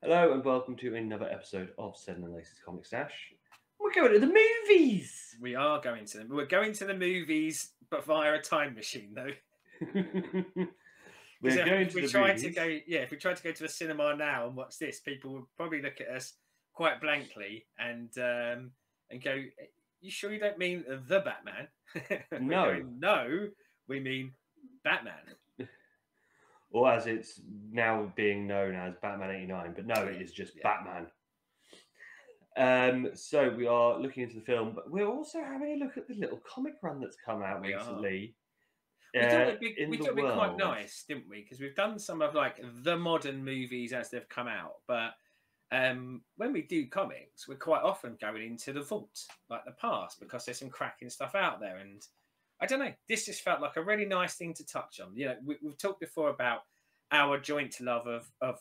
Hello and welcome to another episode of Seddon and Lacey's Comic Stash. We're going to the movies! We are going to them. We're going to the movies, but via a time machine, though. We're going if to we the tried movies. to go, if we tried to go to the cinema now and watch this, people would probably look at us quite blankly and go, "You sure you don't mean the Batman?" No. Going, no, we mean Batman. Or as it's now being known as Batman 89, but no, it is just Batman. So we are looking into the film, but we're also having a look at the little comic run that's come out recently. We thought it'd be quite nice, didn't we? Because we've done some of like the modern movies as they've come out, but when we do comics, we're quite often going into the vault, like the past, because there's some cracking stuff out there. And I don't know, this just felt like a really nice thing to touch on. You know, we've talked before about our joint love of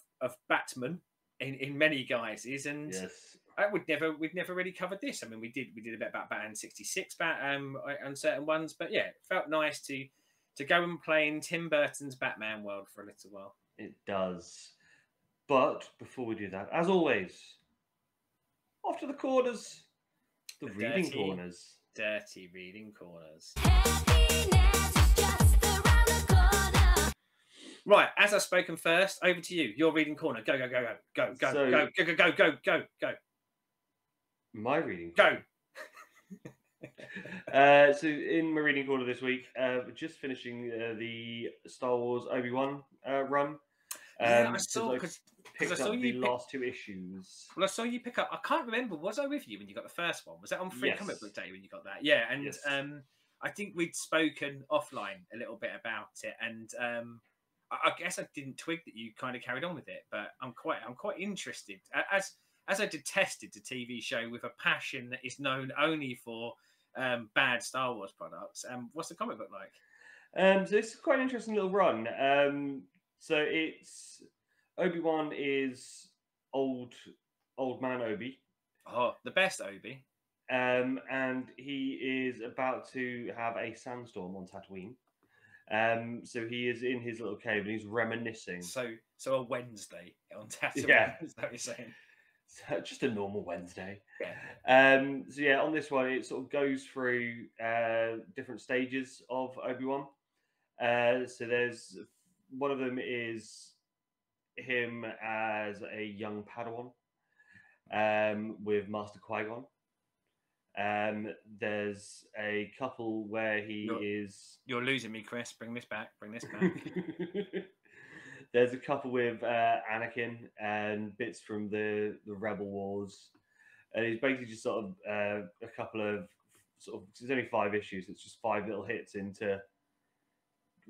Batman in many guises, and yes. we've never really covered this. I mean, we did a bit about Batman 66, on certain ones, but yeah, it felt nice to go and play in Tim Burton's Batman world for a little while. It does. But before we do that, as always, off to the corners, the reading corners. Dirty reading corners. Right, as I've spoken first, over to you. Your reading corner. Go. My reading corner. Go. So in my reading corner this week, just finishing the Star Wars Obi-Wan run. I saw picked up the last two issues. Well, I saw you pick up. I can't remember. Was I with you when you got the first one? Was that on Free Comic Book Day when you got that? Yeah, and yes. I think we'd spoken offline a little bit about it, and I guess I didn't twig that you kind of carried on with it. But I'm quite interested. As I detested the TV show with a passion that is known only for bad Star Wars products. What's the comic book like? So it's quite an interesting little run. So it's Obi-Wan is old man Obi. Oh, the best Obi. And he is about to have a sandstorm on Tatooine. So he is in his little cave and he's reminiscing. So a Wednesday on Tatooine. Yeah. Is that what you're saying? So just a normal Wednesday. Yeah. So yeah, on this one, it sort of goes through different stages of Obi-Wan. So there's one of them is him as a young Padawan with Master Qui-Gon. There's a couple where You're losing me, Chris. Bring this back. There's a couple with Anakin and bits from the Rebel Wars, and it's basically just sort of a couple of there's only 5 issues. It's just 5 little hits into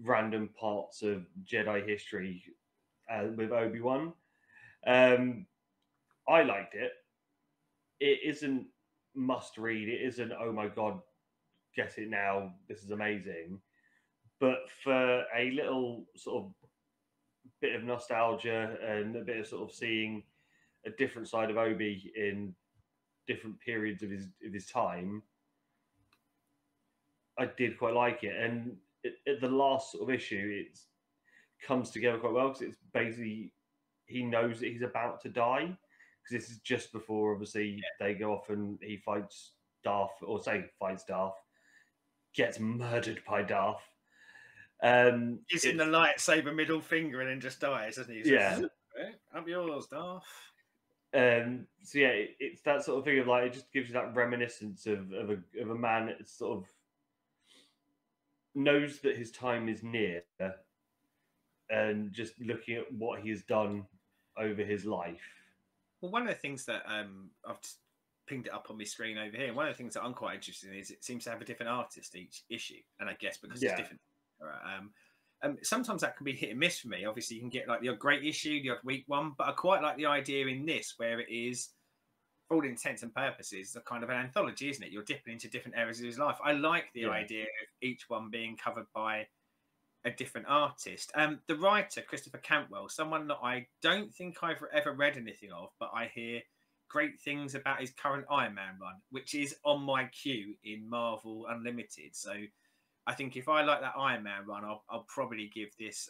random parts of Jedi history with Obi-Wan. I liked it. It isn't must read. It isn't, oh my god, get it now, this is amazing. But for a little sort of bit of nostalgia and a bit of sort of seeing a different side of Obi in different periods of his time, I did quite like it. And at the last sort of issue, it comes together quite well because it's basically he knows that he's about to die, because this is just before obviously they go off and he fights Darth, gets murdered by Darth. He's in the lightsaber middle finger and then just dies, doesn't he? Yeah. I'm yours, Darth. So yeah, it's that sort of thing of like, it just gives you that reminiscence of a man that sort of knows that his time is near, and just looking at what he has done over his life. Well, one of the things that I've pinged it up on my screen over here. One of the things that I'm quite interested in is it seems to have a different artist each issue, and I guess because it's different. Sometimes that can be hit and miss for me. Obviously, you can get like the odd great issue, the odd weak one, but I quite like the idea in this where it is, for all intents and purposes, a kind of an anthology, isn't it? You're dipping into different areas of his life. I like the idea of each one being covered by a different artist. The writer, Christopher Cantwell, someone that I don't think I've ever read anything of, but I hear great things about his current Iron Man run, which is on my queue in Marvel Unlimited. So I think if I like that Iron Man run, I'll probably give this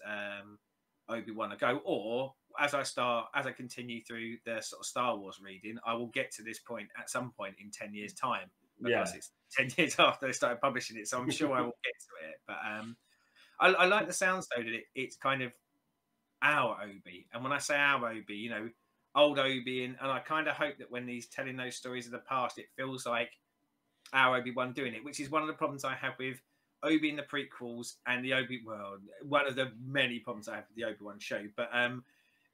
Obi-Wan a go. Or as I continue through the sort of Star Wars reading, I will get to this point at some point in 10 years' time, because it's 10 years after they started publishing it. So I'm sure I will get to it. But I like the sounds though that it's kind of our Obi, and when I say our Obi, you know, old Obi, and I kind of hope that when he's telling those stories of the past, it feels like our Obi-Wan doing it, which is one of the problems I have with Obi in the prequels and the one of the many problems I have with the Obi-Wan show. But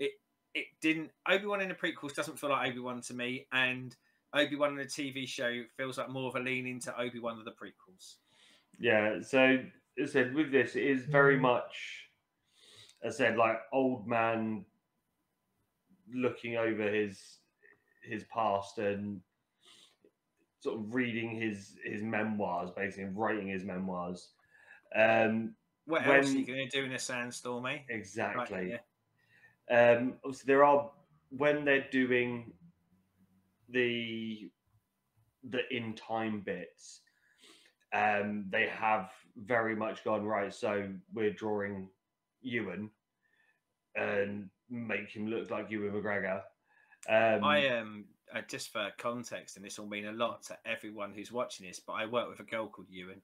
it didn't, Obi-Wan in the prequels doesn't feel like Obi-Wan to me, and Obi-Wan in the TV show feels like more of a lean into Obi-Wan of the prequels. Yeah, so as I said, with this, it is very much, as I said, like old man looking over his past and sort of reading his memoirs, basically writing his memoirs. What else are you going to do in a sandstorm, eh? Exactly. Right, yeah. Obviously, there are, when they're doing the in time bits, they have very much gone, right, so we're drawing Ewan and make him look like Ewan McGregor. Just for context, and this will mean a lot to everyone who's watching this, but I work with a girl called Ewan.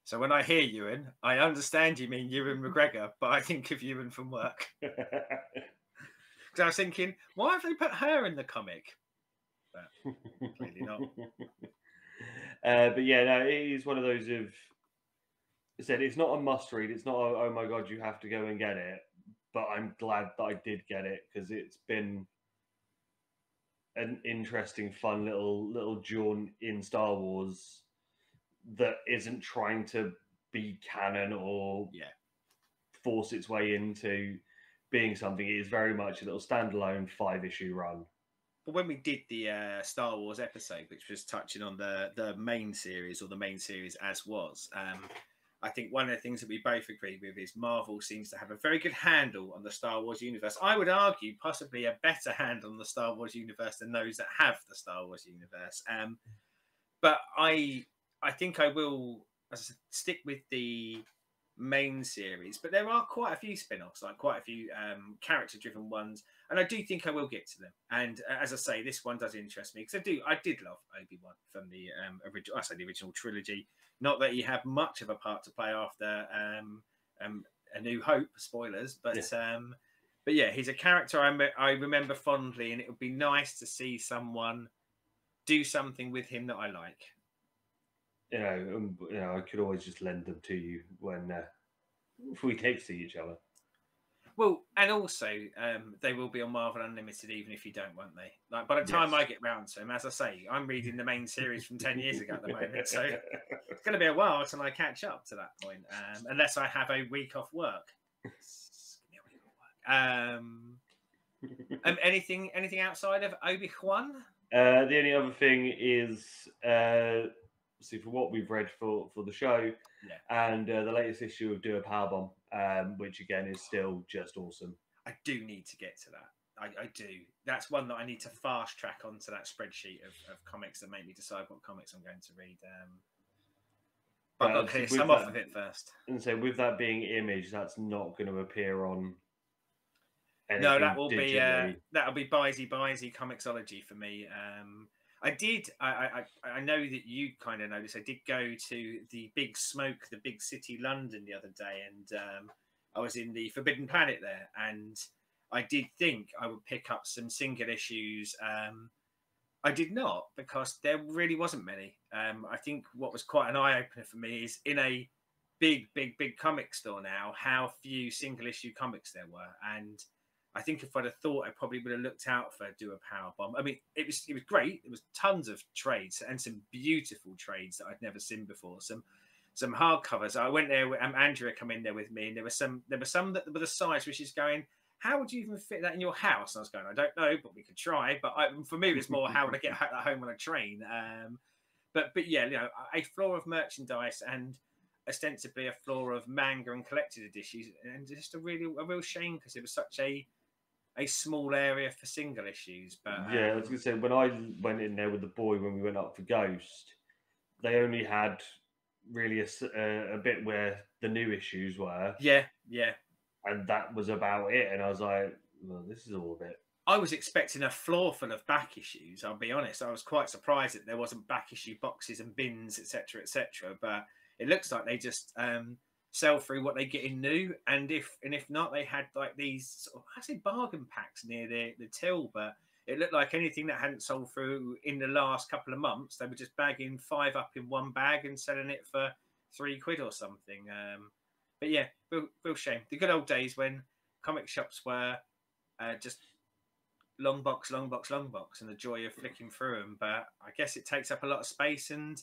So when I hear Ewan, I understand you mean Ewan McGregor, but I think of Ewan from work. Because I was thinking, why have they put her in the comic? But clearly not. But yeah, no, it is one of those of, I said, it's not a must read. It's not a, oh my god, you have to go and get it. But I'm glad that I did get it, because it's been an interesting, fun little jaunt in Star Wars that isn't trying to be canon or force its way into being something. It is very much a little standalone 5-issue run. But when we did the Star Wars episode, which was touching on the main series, or the main series as was, I think one of the things that we both agree with is Marvel seems to have a very good handle on the Star Wars universe. I would argue possibly a better handle on the Star Wars universe than those that have the Star Wars universe. But I think I will stick with the main series, but there are quite a few spin-offs, like quite a few character-driven ones, and I do think I will get to them. And as I say, this one does interest me, because I did love Obi-Wan from the original, I say the original trilogy. Not that he had much of a part to play after A New Hope, spoilers, but yeah, he's a character I remember fondly, and it would be nice to see someone do something with him that I like. You know, I could always just lend them to you when we take to see each other. Well, and also they will be on Marvel Unlimited, even if you don't, won't they? Like by the time I get round to them, as I say, I'm reading the main series from 10 years ago at the moment, so it's going to be a while till I catch up to that point, unless I have a week off work. Anything outside of Obi-Wan? The only other thing is, see, for what we've read for the show, and the latest issue of Do a Powerbomb, which again is still just awesome. I do need to get to that. I do. That's one that I need to fast track onto that spreadsheet of comics that make me decide what comics I'm going to read. But I've got to clear some off of it first. And so with that being Image, that's not going to appear on anything. No, that will digitally. that'll be Bisey Comixology for me. I know that you kind of noticed. I did go to the Big Smoke, the big city London the other day, and I was in the Forbidden Planet there, and I did think I would pick up some single issues. I did not, because there really wasn't many. I think what was quite an eye-opener for me is in a big comic store now, how few single issue comics there were. And I think if I'd have thought, I probably would have looked out for Do a Powerbomb. I mean, it was great. There was tons of trades, and some beautiful trades that I'd never seen before. Some hardcovers. I went there, Andrea come in there with me, and there were some that were the size which is going, how would you even fit that in your house? And I was going, I don't know, but we could try. But for me, it was more, how would I get that home on a train? But yeah, you know, a floor of merchandise, and ostensibly a floor of manga and collected editions, and just a real shame, because it was such a small area for single issues. But yeah, I was going to say, when I went in there with the boy when we went up for Ghost, they only had really a bit where the new issues were. Yeah. And that was about it. And I was like, well, this is all a bit. I was expecting a floor full of back issues. I'll be honest. I was quite surprised that there wasn't back issue boxes and bins, etc., etc. But it looks like they just sell through what they get in new, and if not, they had like these sort of, I say bargain packs near the till, but it looked like anything that hadn't sold through in the last couple of months, they were just bagging 5 up in one bag and selling it for £3 or something. But yeah, real shame. The good old days when comic shops were just long box, long box, long box, and the joy of flicking through them. But I guess it takes up a lot of space, and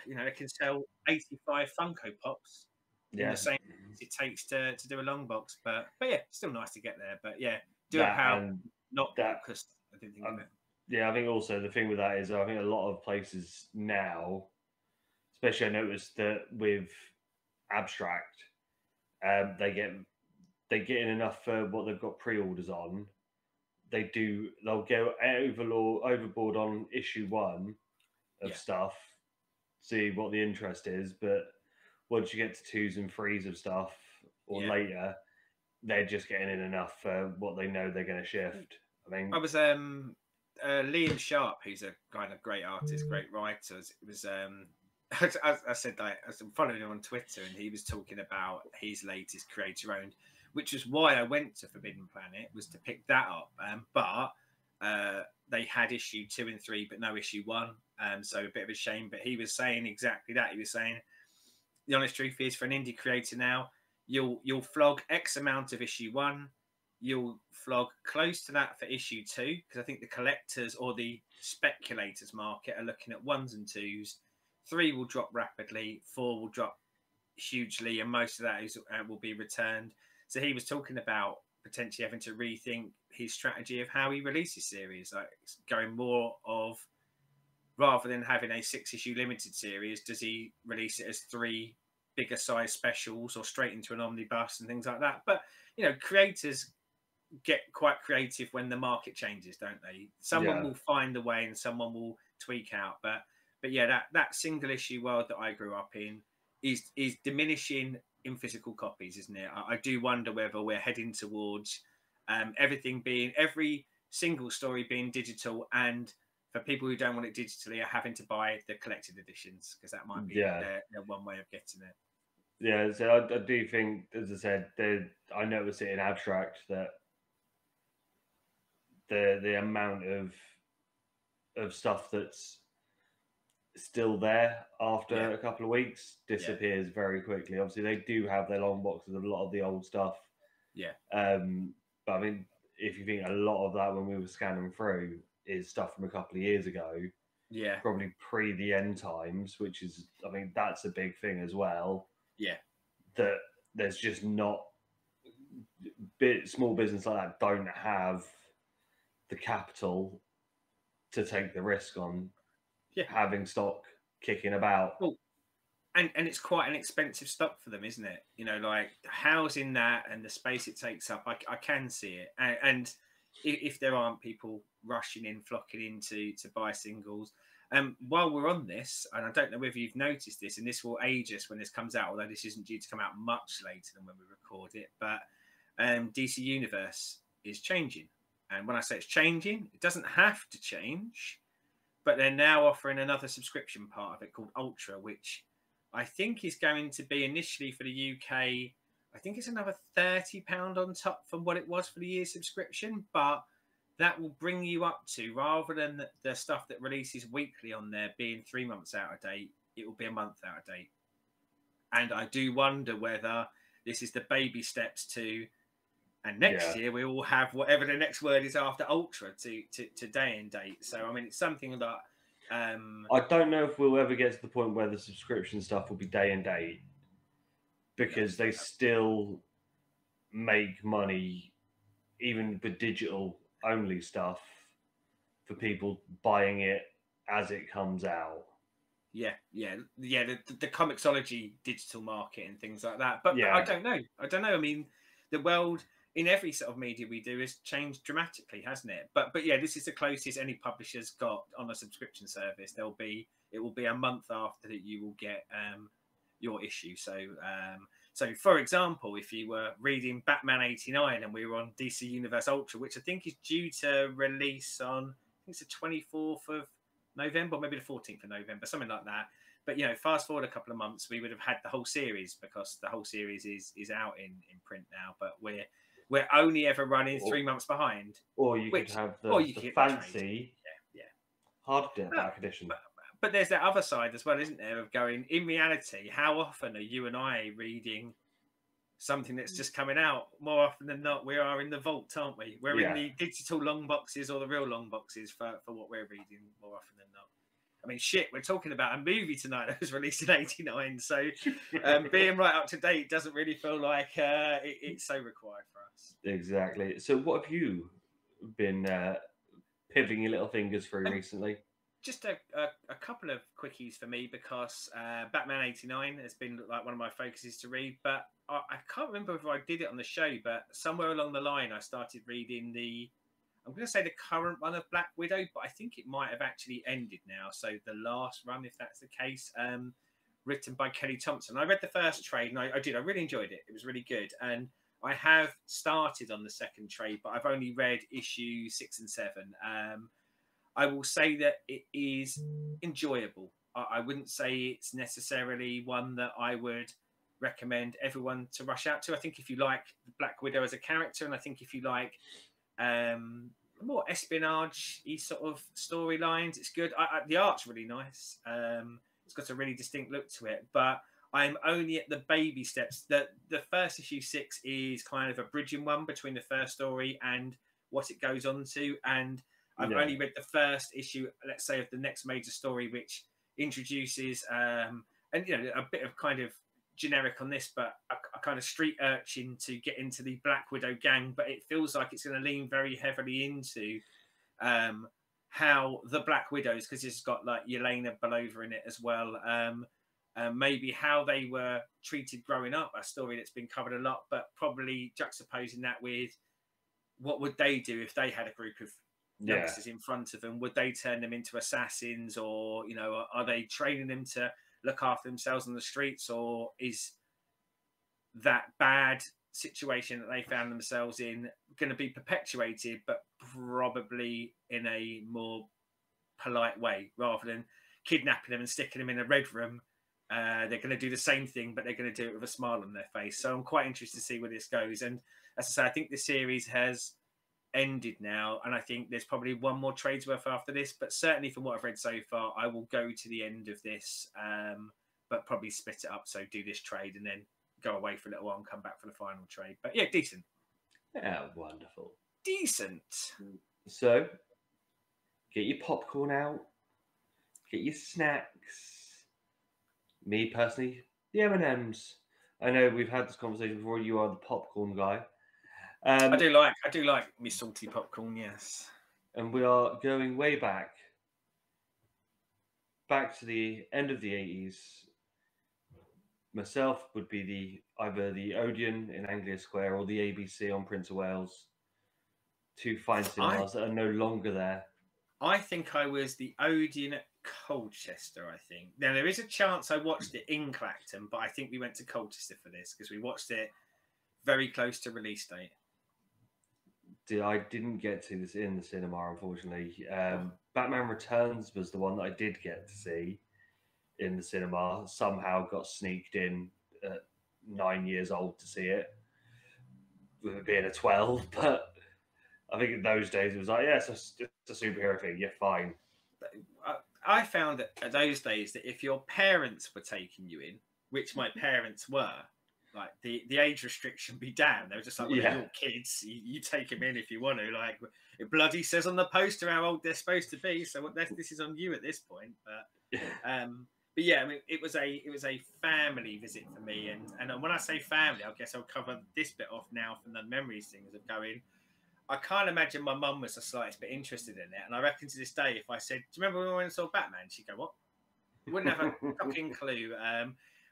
you know, they can sell 85 Funko Pops in the same as it takes to do a long box. But yeah, still nice to get there. But yeah, do a power, not that, because I didn't think of it. Yeah, I think also the thing with that is I think a lot of places now, especially I noticed that with Abstract, they get in enough for what they've got pre-orders on. They'll go overboard on issue 1 of stuff, see what the interest is, but once you get to 2s and 3s of stuff or later, they're just getting in enough for what they know they're going to shift. I mean, I was Liam Sharp, who's a kind of great artist, great writer. It was I said, like, I was following him on Twitter, and he was talking about his latest creator owned, which is why I went to Forbidden Planet, was to pick that up. But they had issue 2 and 3, but no issue 1. So a bit of a shame. But he was saying exactly that. He was saying the honest truth is, for an indie creator now, you'll flog X amount of issue 1. You'll flog close to that for issue 2, because I think the collectors or the speculators market are looking at 1s and 2s. 3 will drop rapidly, 4 will drop hugely, and most of that will be returned. So he was talking about potentially having to rethink his strategy of how he releases series, like going more of, rather than having a 6-issue limited series, does he release it as 3 bigger size specials or straight into an omnibus and things like that? But you know, creators get quite creative when the market changes, don't they? Someone will find a way and someone will tweak out. But yeah, that single issue world that I grew up in is diminishing in physical copies, isn't it? I do wonder whether we're heading towards every single story being digital, and for people who don't want it digitally are having to buy the collected editions, because that might be their one way of getting it. Yeah, so I do think, as I said, I noticed it in Abstract that the amount of stuff that's still there after a couple of weeks disappears very quickly. Obviously, they do have their long boxes of a lot of the old stuff. Yeah. But I mean, if you think a lot of that when we were scanning through is stuff from a couple of years ago. Yeah. Probably pre the end times, which is, I mean, that's a big thing as well. Yeah. That there's just not small business like that don't have the capital to take the risk on having stock kicking about. Well, and it's quite an expensive stock for them, isn't it? You know, like housing that and the space it takes up, I can see it. And if there aren't people rushing in, flocking in to buy singles. While we're on this, and I don't know whether you've noticed this, and this will age us when this comes out, although this isn't due to come out much later than when we record it, but DC Universe is changing. And when I say it's changing, it doesn't have to change, but they're now offering another subscription part of it called Ultra, which I think is going to be initially for the UK, I think it's another £30 on top from what it was for the year subscription, but that will bring you up to, rather than the stuff that releases weekly on there being 3 months out of date, it will be a month out of date. And I do wonder whether this is the baby steps to, and next year we will have whatever the next word is after Ultra to day and date. So, I mean, it's something that... I don't know if we'll ever get to the point where the subscription stuff will be day and date, because they still make money, even with digital only stuff, for people buying it as it comes out. The Comixology digital market and things like that. But I don't know. I mean, the world in every sort of media we do has changed dramatically, hasn't it? But yeah, this is the closest any publisher's got on a subscription service. It will be a month after that you will get your issue. So So, for example, if you were reading Batman 89 and we were on DC Universe Ultra, which I think is due to release on, I think it's the 24th of November, or maybe the 14th of November, something like that. But, you know, fast forward a couple of months, we would have had the whole series, because the whole series is out in print now. But we're only ever running 3 months behind. Or you could have the fancy, hardback edition. But there's that other side as well, isn't there, of going, in reality, how often are you and I reading something that's just coming out? More often than not, we are in the vault, aren't we? We're in the digital long boxes or the real long boxes for what we're reading more often than not. I mean, shit, we're talking about a movie tonight that was released in 89. So being right up to date doesn't really feel like it's so required for us. Exactly. So what have you been pivoting your little fingers through recently? Just a couple of quickies for me, because Batman 89 has been like one of my focuses to read, but I can't remember if I did it on the show, but somewhere along the line I started reading I'm going to say the current run of Black Widow, but I think it might have actually ended now. So the last run, if that's the case, written by Kelly Thompson. I read the first trade and I really enjoyed it. It was really good. And I have started on the second trade, but I've only read issue 6 and 7. I will say that it is enjoyable. I wouldn't say it's necessarily one that I would recommend everyone to rush out to. I think if you like Black Widow as a character, and I think if you like more espionage-y sort of storylines, it's good. The art's really nice. It's got a really distinct look to it, but I'm only at the baby steps. The first issue 6 is kind of a bridging one between the first story and what it goes on to, and I've only read the first issue, let's say, of the next major story, which introduces, and you know, a bit of kind of generic on this, but a kind of street urchin to get into the Black Widow gang. But it feels like it's going to lean very heavily into how the Black Widows, because it's got like Yelena Belova in it as well, maybe how they were treated growing up, a story that's been covered a lot, but probably juxtaposing that with what would they do if they had a group of youngsters in front of them. Would they turn them into assassins, or, you know, are they training them to look after themselves on the streets, or is that bad situation that they found themselves in going to be perpetuated, but probably in a more polite way, rather than kidnapping them and sticking them in a red room? They're going to do the same thing, but they're going to do it with a smile on their face. So I'm quite interested to see where this goes. And as I say, I think the series has ended now, and I think there's probably one more trades worth after this, but certainly from what I've read so far, I will go to the end of this, but probably split it up. So do this trade and then go away for a little while and come back for the final trade. But yeah, decent. Yeah, wonderful. Decent. So get your popcorn out, get your snacks. Me personally, the M&Ms. I know we've had this conversation before. You are the popcorn guy. I do like me salty popcorn, yes. And we are going way back to the end of the 80s. Myself would be either the Odeon in Anglia Square or the ABC on Prince of Wales. Two fine cinemas that are no longer there. I think I was the Odeon at Colchester, I think. Now, there is a chance I watched it in Clacton, but I think we went to Colchester for this because we watched it very close to release date. I didn't get to this in the cinema, unfortunately. Batman Returns was the one that I did get to see in the cinema. Somehow got sneaked in at 9 years old to see it, with it being a 12. But I think in those days it was like, yeah, it's a superhero thing. You're fine. I found that those days that if your parents were taking you in, which my parents were, like the age restriction be damned. They were just like, well, you're kids. You take them in if you want to. Like, it bloody says on the poster how old they're supposed to be. So this is on you at this point. But yeah, I mean, it was a family visit for me. And when I say family, I guess I'll cover this bit off now from the memories things of going. I can't imagine my mum was the slightest bit interested in it. And I reckon to this day, if I said, do you remember when we went and saw Batman? She'd go, what? You wouldn't have a fucking clue.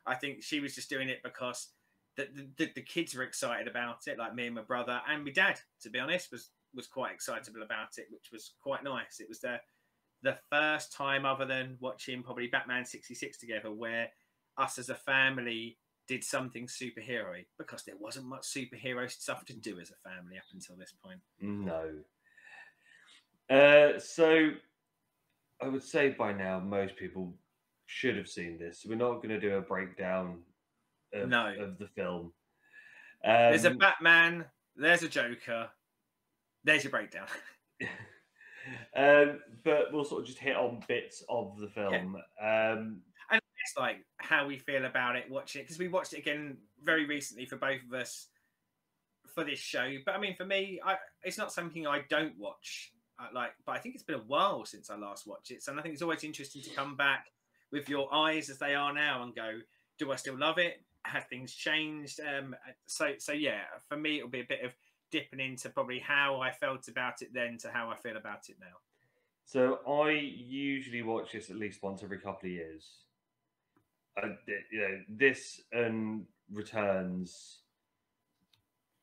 I think she was just doing it because the kids were excited about it, like me and my brother, and my dad, to be honest, was quite excitable about it, which was quite nice. It was the first time, other than watching probably Batman 66 together, where us as a family did something superhero-y, because there wasn't much superhero stuff to do as a family up until this point. No. So I would say by now most people should have seen this. We're not going to do a breakdown of, No. of the film. There's a Batman, there's a Joker, there's your breakdown. But we'll sort of just hit on bits of the film. Yeah. And it's like how we feel about it watching it, because we watched it again very recently for both of us for this show. But I mean, for me, it's not something I don't watch. But I think it's been a while since I last watched it, so I think it's always interesting to come back with your eyes as they are now and go, do I still love it? Have things changed? So yeah, for me, it'll be a bit of dipping into probably how I felt about it then to how I feel about it now. So I usually watch this at least once every couple of years. This and Returns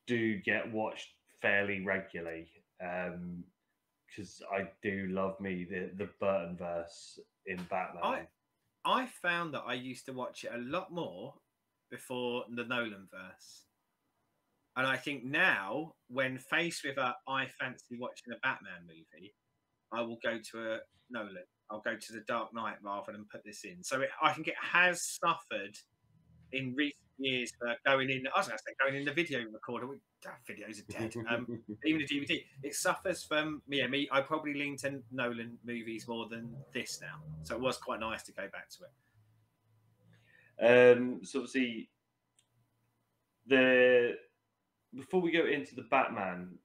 do get watched fairly regularly. Because I do love me the Burton verse in Batman. I found that I used to watch it a lot more before the Nolan verse. And I think now, when faced with I fancy watching a Batman movie, I will go to a Nolan. I'll go to the Dark Knight rather than put this in. So I think it has suffered in recent years for going in. I was going to say going in the video recorder. Videos are dead. Even the DVD, it suffers from me. I probably lean to Nolan movies more than this now. So it was quite nice to go back to it. So obviously, before we go into the Batman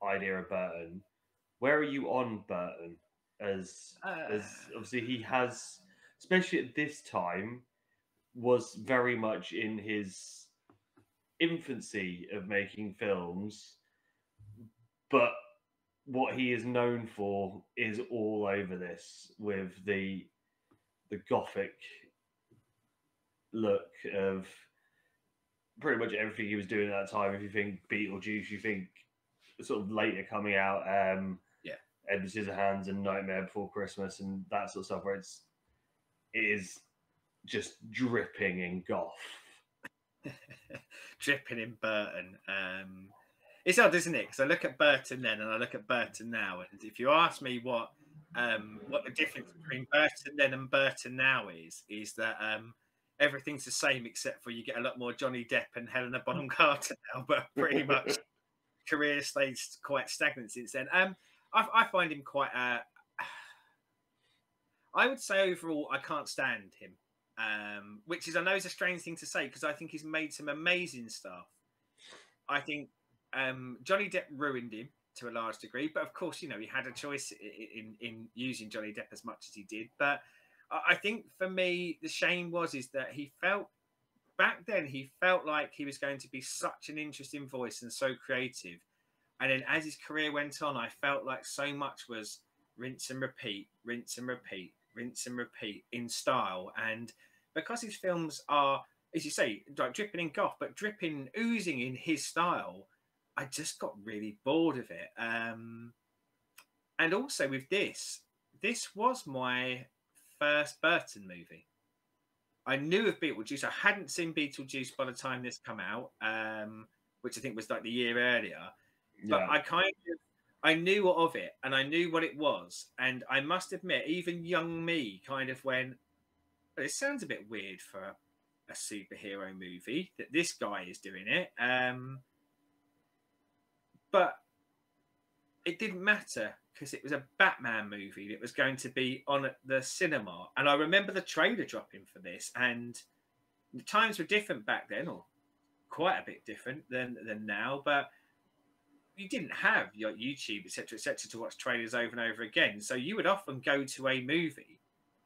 idea of Burton, where are you on Burton? As obviously he has, especially at this time, was very much in his infancy of making films, but what he is known for is all over this with the gothic look of pretty much everything he was doing at that time. If you think Beetlejuice, you think sort of later coming out, Edward Scissorhands and Nightmare Before Christmas and that sort of stuff, where it is just dripping in goth. Dripping in Burton. It's odd, isn't it? Because I look at Burton then and I look at Burton now, and if you ask me what the difference between Burton then and Burton now is that everything's the same except for you get a lot more Johnny Depp and Helena Bonham Carter now, but pretty much career stays quite stagnant since then. I find him quite. I would say overall, I can't stand him. Which is, I know, is a strange thing to say because I think he's made some amazing stuff. I think Johnny Depp ruined him to a large degree, but of course, he had a choice in using Johnny Depp as much as he did. But I think for me, the shame is that he felt back then like he was going to be such an interesting voice and so creative, and then as his career went on, I felt like so much was rinse and repeat, rinse and repeat, rinse and repeat in style. And because his films are, as you say, like dripping in goth, but dripping, oozing in his style, I just got really bored of it. And also with this was my first Burton movie. I knew of Beetlejuice. I hadn't seen Beetlejuice by the time this came out, which I think was like the year earlier. But I knew of it and I knew what it was. And I must admit, even young me kind of went, well, it sounds a bit weird for a superhero movie that this guy is doing it. But it didn't matter because it was a Batman movie that was going to be on at the cinema. And I remember the trailer dropping for this, and the times were different back then, or quite a bit different than now. But you didn't have your YouTube, etc., to watch trailers over and over again. So you would often go to a movie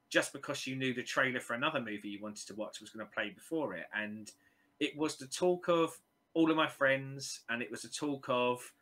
just because you knew the trailer for another movie you wanted to watch was going to play before it. And it was the talk of all of my friends, and it was the talk of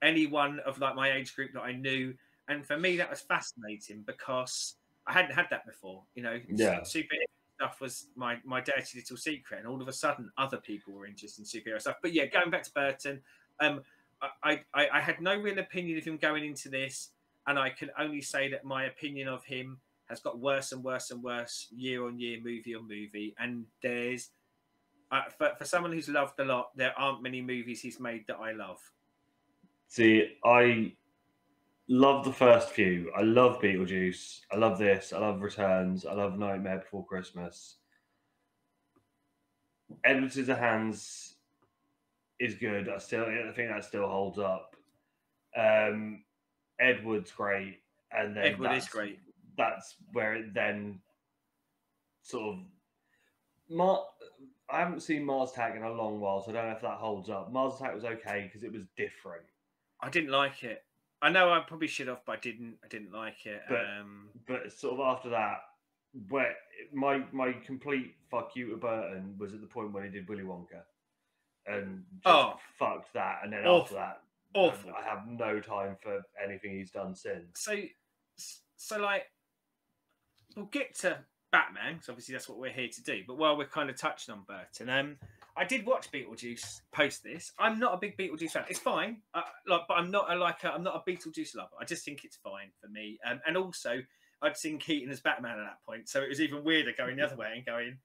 anyone of like my age group that I knew. And for me, that was fascinating because I hadn't had that before. Superhero stuff was my dirty little secret, and all of a sudden other people were interested in superhero stuff. But yeah, going back to Burton, I had no real opinion of him going into this, and I can only say that my opinion of him has got worse and worse and worse year on year, movie on movie. And there's For someone who's loved a lot, there aren't many movies he's made that I love. See, I love the first few. I love Beetlejuice. I love this. I love Returns. I love Nightmare Before Christmas. Edward Scissorhands is good. I think that still holds up. Edward's great, and then Edward is great. That's where it then sort of. I haven't seen Mars Attack in a long while, so I don't know if that holds up. Mars Attack was okay because it was different. I didn't like it. I know I probably should have, but I didn't like it. But sort of after that, where my complete fuck you to Burton was at the point when he did Willy Wonka, and just fucked that. And then after that, awful. I have no time for anything he's done since. So like, we'll get to Batman, because obviously that's what we're here to do. But while we're kind of touching on Burton, I did watch Beetlejuice post this. I'm not a big Beetlejuice fan. It's fine, but I'm not I'm not a Beetlejuice lover. I just think it's fine for me. And also, I'd seen Keaton as Batman at that point, so it was even weirder going the other way and going,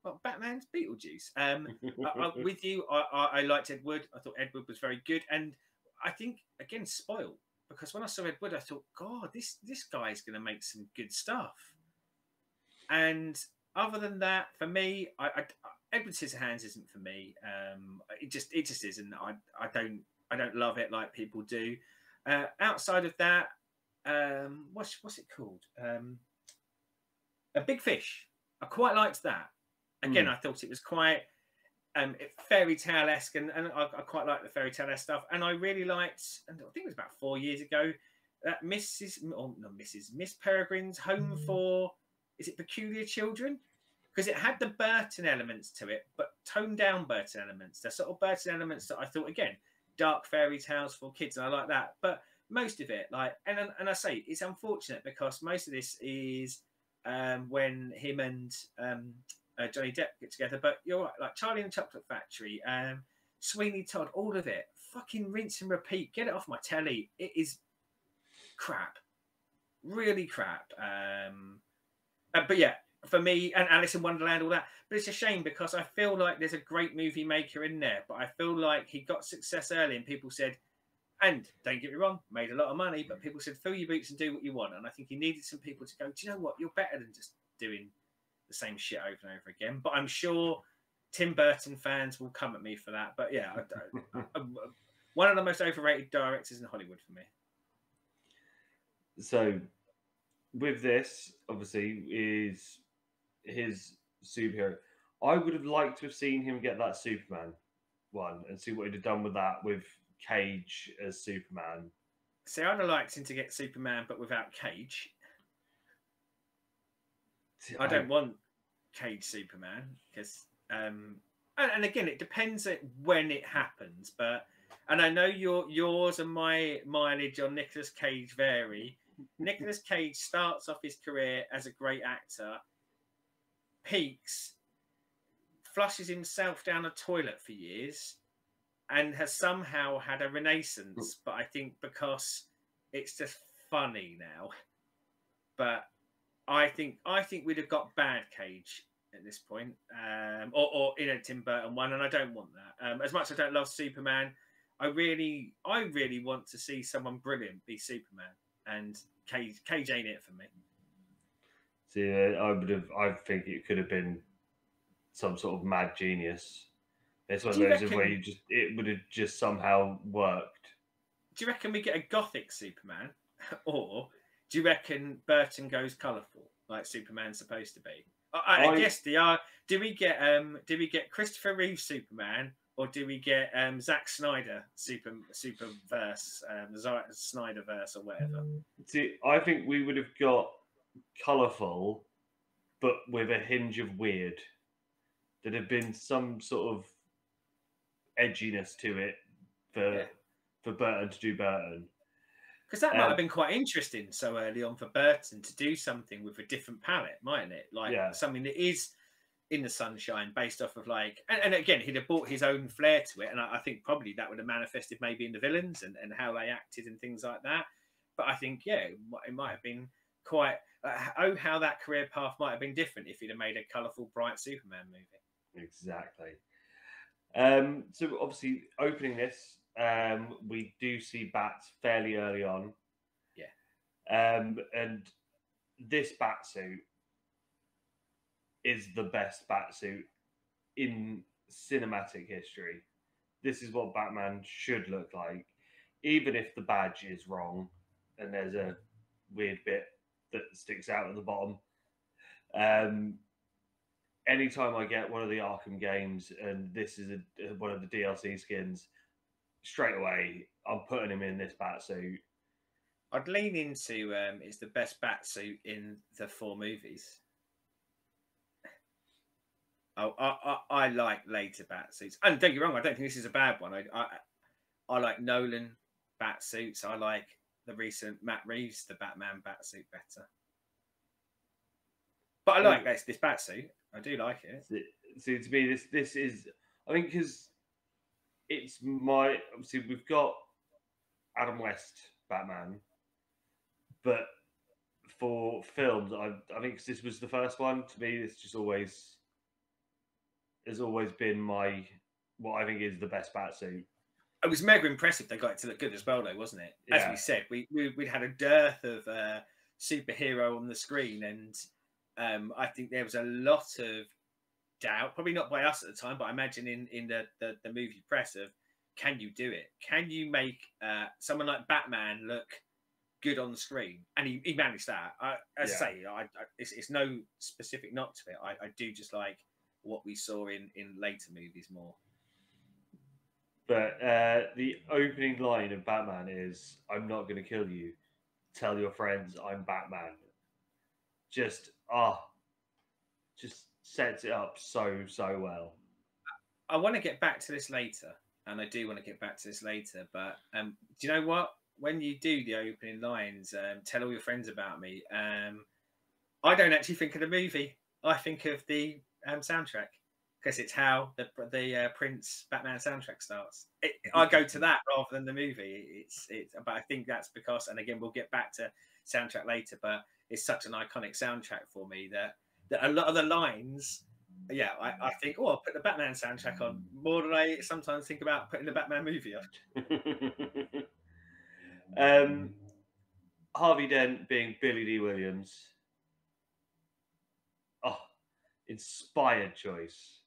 well, Batman's Beetlejuice. With you, I liked Ed Wood. I thought Ed Wood was very good, and I think again spoiled, because when I saw Ed Wood, I thought, God, this guy's going to make some good stuff. And other than that, for me, Edward Scissorhands isn't for me. It just isn't. I don't love it like people do. Outside of that, what's it called? A Big Fish. I quite liked that. Again, I thought it was quite fairy tale-esque, and I quite like the fairy tale-esque stuff. And I really liked, and I think it was about 4 years ago, that Miss Peregrine's Home for, is it Peculiar Children? Because it had the Burton elements to it, but toned down Burton elements. The sort of Burton elements that I thought, again, dark fairy tales for kids, and I like that. But most of it, like, and I say it's unfortunate because most of this is when him and Johnny Depp get together. But you're right, like Charlie and the Chocolate Factory, Sweeney Todd, all of it, fucking rinse and repeat. Get it off my telly. It is crap, really crap. But yeah, for me, and Alice in Wonderland, all that. But it's a shame because I feel like there's a great movie maker in there, but I feel like he got success early and people said, and don't get me wrong, made a lot of money, but people said, fill your boots and do what you want. And I think he needed some people to go, do you know what? You're better than just doing the same shit over and over again. But I'm sure Tim Burton fans will come at me for that. But yeah, one of the most overrated directors in Hollywood for me. So with this, obviously, is his superhero. I would have liked to have seen him get that Superman one and see what he'd have done with that with Cage as Superman. See, I'd have liked him to get Superman, but without Cage. I don't want Cage Superman because, and again, it depends on when it happens. But, and I know yours and my mileage on Nicolas Cage vary. Nicolas Cage starts off his career as a great actor, peaks, flushes himself down a toilet for years, and has somehow had a renaissance. But I think because it's just funny now. But I think we'd have got bad Cage at this point, or in a Tim Burton one, and I don't want that. As much as I don't love Superman, I really want to see someone brilliant be Superman, and Cage ain't it for me. See, I think it could have been some sort of mad genius. It's one of those where it would have just somehow worked. Do you reckon we get a gothic Superman, or do you reckon Burton goes colourful like Superman's supposed to be? I guess they are. Do we get Christopher Reeve Superman, or do we get Zack Snyder Superverse, Snyderverse, or whatever? See, I think we would have got colourful, but with a hinge of weird. There'd have been some sort of edginess to it for Burton to do Burton. Because that might have been quite interesting so early on for Burton to do something with a different palette, mightn't it? Like something that is in the sunshine based off of like, and again, he'd have brought his own flair to it. And I think probably that would have manifested maybe in the villains and how they acted and things like that. But I think, it might have been quite, how that career path might have been different if he'd have made a colourful, bright Superman movie. Exactly. So obviously, opening this, we do see bats fairly early on. Yeah. And this bat suit is the best bat suit in cinematic history. This is what Batman should look like, even if the badge is wrong and there's a weird bit that sticks out at the bottom. Anytime I get one of the Arkham games and this is one of the DLC skins, straight away I'm putting him in this bat suit. I'd lean into it's the best bat suit in the 4 movies. I like later bat suits, and don't get me wrong, I don't think this is a bad one. I like Nolan bat suits. I like the recent Matt Reeves, the Batman bat suit better. But I like this bat suit. I do like it. So to me, this is, I think, because it's my, obviously we've got Adam West Batman, but for films, I think 'cause this was the first one, to me, this just always has always been what I think is the best bat suit. It was mega impressive. They got it to look good as well, though, wasn't it? As we said, we'd had a dearth of superhero on the screen, and I think there was a lot of doubt, probably not by us at the time, but I imagine in the movie press of, can you do it? Can you make someone like Batman look good on the screen? And he managed that. I say, it's no specific knock to it. I do just like what we saw in later movies more. But the opening line of Batman is, "I'm not going to kill you. Tell your friends I'm Batman." Just sets it up so well. I want to get back to this later, and I do want to get back to this later. But do you know what? When you do the opening lines, tell all your friends about me. I don't actually think of the movie. I think of the soundtrack, because it's how the Prince Batman soundtrack starts. I go to that rather than the movie. But I think that's because, and again, we'll get back to soundtrack later, but it's such an iconic soundtrack for me that a lot of the lines, I think, I'll put the Batman soundtrack on more than I sometimes think about putting the Batman movie on. Harvey Dent being Billy D. Williams. Inspired choice.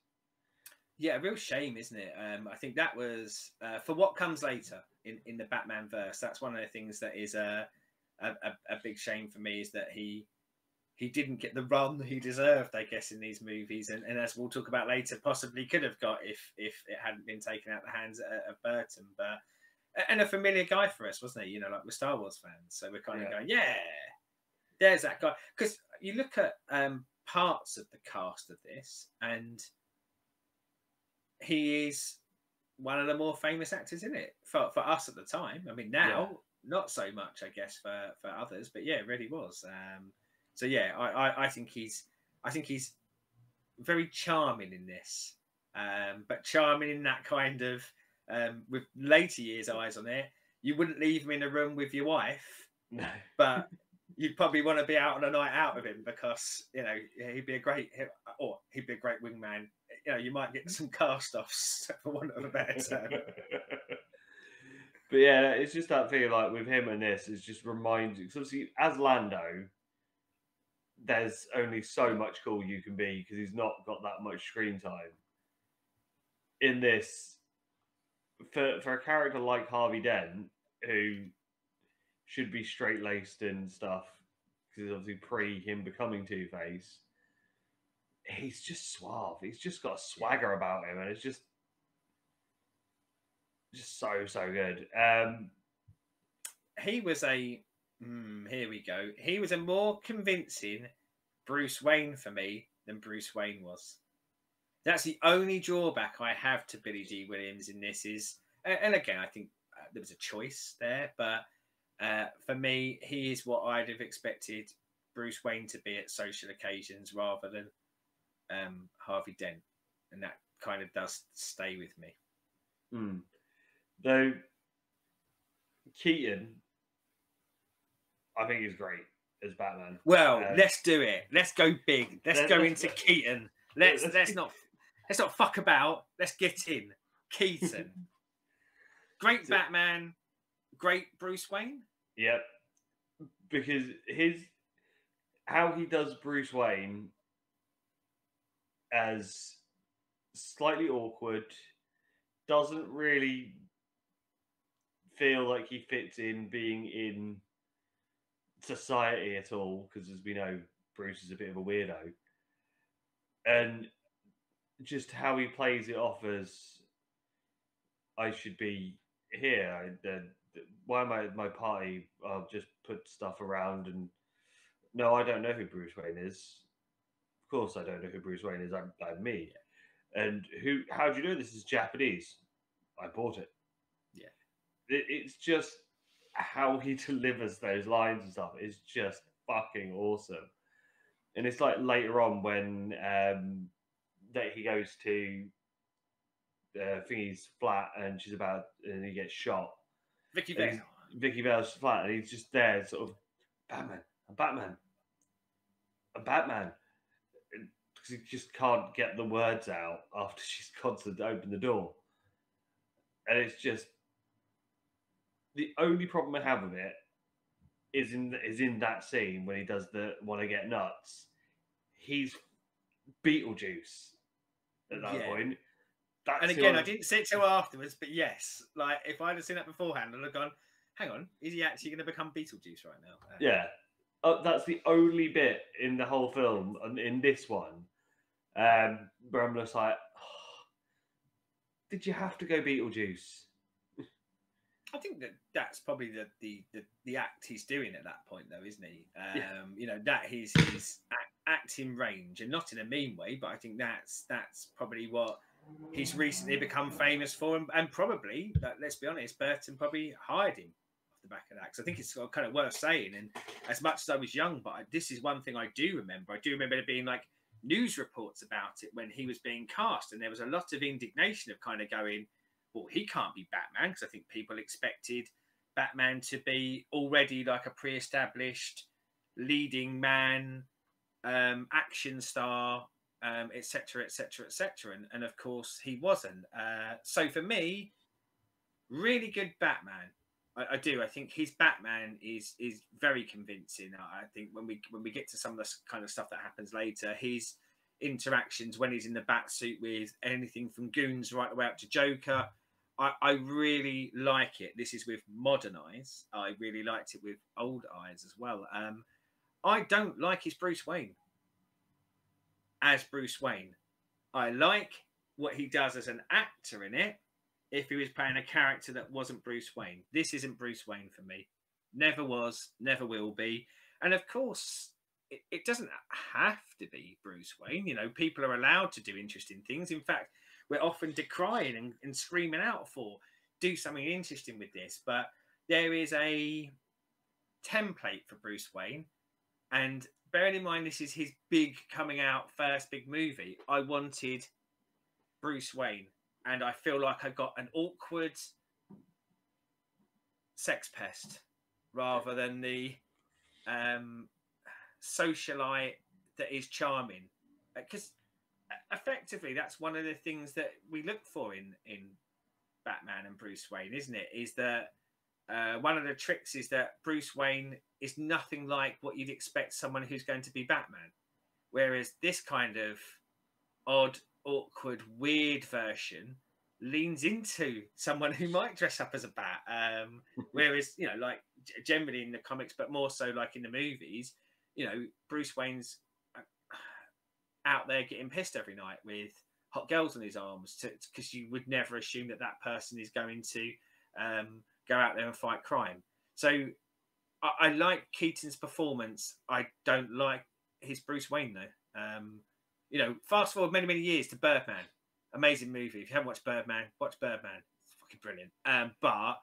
Yeah, a real shame, isn't it? I think that was for what comes later in the Batman verse. That's one of the things that is a big shame for me, is that he didn't get the run he deserved, I guess, in these movies, and as we'll talk about later, possibly could have got if it hadn't been taken out of the hands of Burton. But and a familiar guy for us, wasn't he? You know, like we're Star Wars fans, so we're kind of going, there's that guy. Because you look at parts of the cast of this, and he is one of the more famous actors in it for us at the time. I mean, now not so much, I guess, for others, but it really was. So I think he's very charming in this, but charming in that kind of with later years eyes on it. You wouldn't leave him in a room with your wife, no, but you'd probably want to be out on a night out with him, because he'd be a great wingman. You might get some cast-offs, for want of a better term. But it's just that thing, like with him and this, is just reminds you, because obviously as Lando, there's only so much cool you can be because he's not got that much screen time. In this, for a character like Harvey Dent, who should be straight-laced and stuff, because obviously pre him becoming Two-Face, he's just suave. He's just got a swagger about him, and it's just so good. He was here we go. He was a more convincing Bruce Wayne for me than Bruce Wayne was. That's the only drawback I have to Billy D. Williams in this is, and again, I think there was a choice there, but for me, he is what I'd have expected Bruce Wayne to be at social occasions rather than Harvey Dent, and that kind of does stay with me. Though Keaton, I think is great as Batman. Well, let's do it. Let's go big. Let's go into Keaton. Let's not. Let's not fuck about. Let's get in. Keaton. Great Batman. Great Bruce Wayne. Yep. Because how he does Bruce Wayne as slightly awkward, doesn't really feel like he fits in being in society at all, because as we know, Bruce is a bit of a weirdo. And just how he plays it off as, I should be here. Why am I at my party? I'll just put stuff around and no, I don't know who Bruce Wayne is. Of course, I don't know who Bruce Wayne is. I'm me. And who? How do you know this is Japanese? I bought it. Yeah. It's just how he delivers those lines and stuff is just fucking awesome. And it's like later on when that he goes to Thingy's flat and and he gets shot. Vicky Vale. Vicky Vale's flat, and he's just there, sort of, Batman, I'm Batman, I'm Batman. Because he just can't get the words out after she's constantly opened the door. And it's just, the only problem I have with it is in that scene when he does the "Wanna Get Nuts." He's Beetlejuice at that point. And again, I didn't see it till afterwards, but yes, like if I'd have seen that beforehand, I'd have gone, "Hang on, is he actually going to become Beetlejuice right now?" Yeah, that's the only bit in the whole film, and in this one, where I'm just like, oh, did you have to go Beetlejuice? I think that's probably the act he's doing at that point, though, isn't he? You know, that his acting range, and not in a mean way, but I think that's probably what he's recently become famous for, and probably, let's be honest, Burton probably hired him off the back of that, because I think it's kind of worth saying. And as much as I was young, but this is one thing I do remember. I do remember there being like news reports about it when he was being cast, and there was a lot of indignation of kind of going, well, he can't be Batman, because I think people expected Batman to be already like a pre-established leading man, action star, etc., etc., etc. And of course he wasn't. So for me, really good Batman. I do. I think his Batman is very convincing. I think when we get to some of the kind of stuff that happens later, his interactions when he's in the bat suit with anything from goons right the way up to Joker, I really like it. This is with modern eyes. I really liked it with old eyes as well. I don't like his Bruce Wayne as Bruce Wayne. I like what he does as an actor in it. If he was playing a character that wasn't Bruce Wayne, this isn't Bruce Wayne for me. Never was, never will be. And of course, it doesn't have to be Bruce Wayne. You know, people are allowed to do interesting things. In fact, we're often decrying and screaming out for do something interesting with this. But there is a template for Bruce Wayne. And bearing in mind, this is his big coming out first big movie. I wanted Bruce Wayne. And I feel like I got an awkward sex pest rather than the socialite that is charming. Because effectively, that's one of the things that we look for in Batman and Bruce Wayne, isn't it? Is that one of the tricks is that Bruce Wayne is nothing like what you'd expect someone who's going to be Batman. Whereas this kind of odd, awkward, weird version leans into someone who might dress up as a bat. Whereas, you know, like generally in the comics, but more so like in the movies, you know, Bruce Wayne's out there getting pissed every night with hot girls on his arms, because you would never assume that that person is going to go out there and fight crime. So I like Keaton's performance. I don't like his Bruce Wayne though. You know, fast forward many, many years to Birdman. Amazing movie. If you haven't watched Birdman, watch Birdman. It's fucking brilliant. But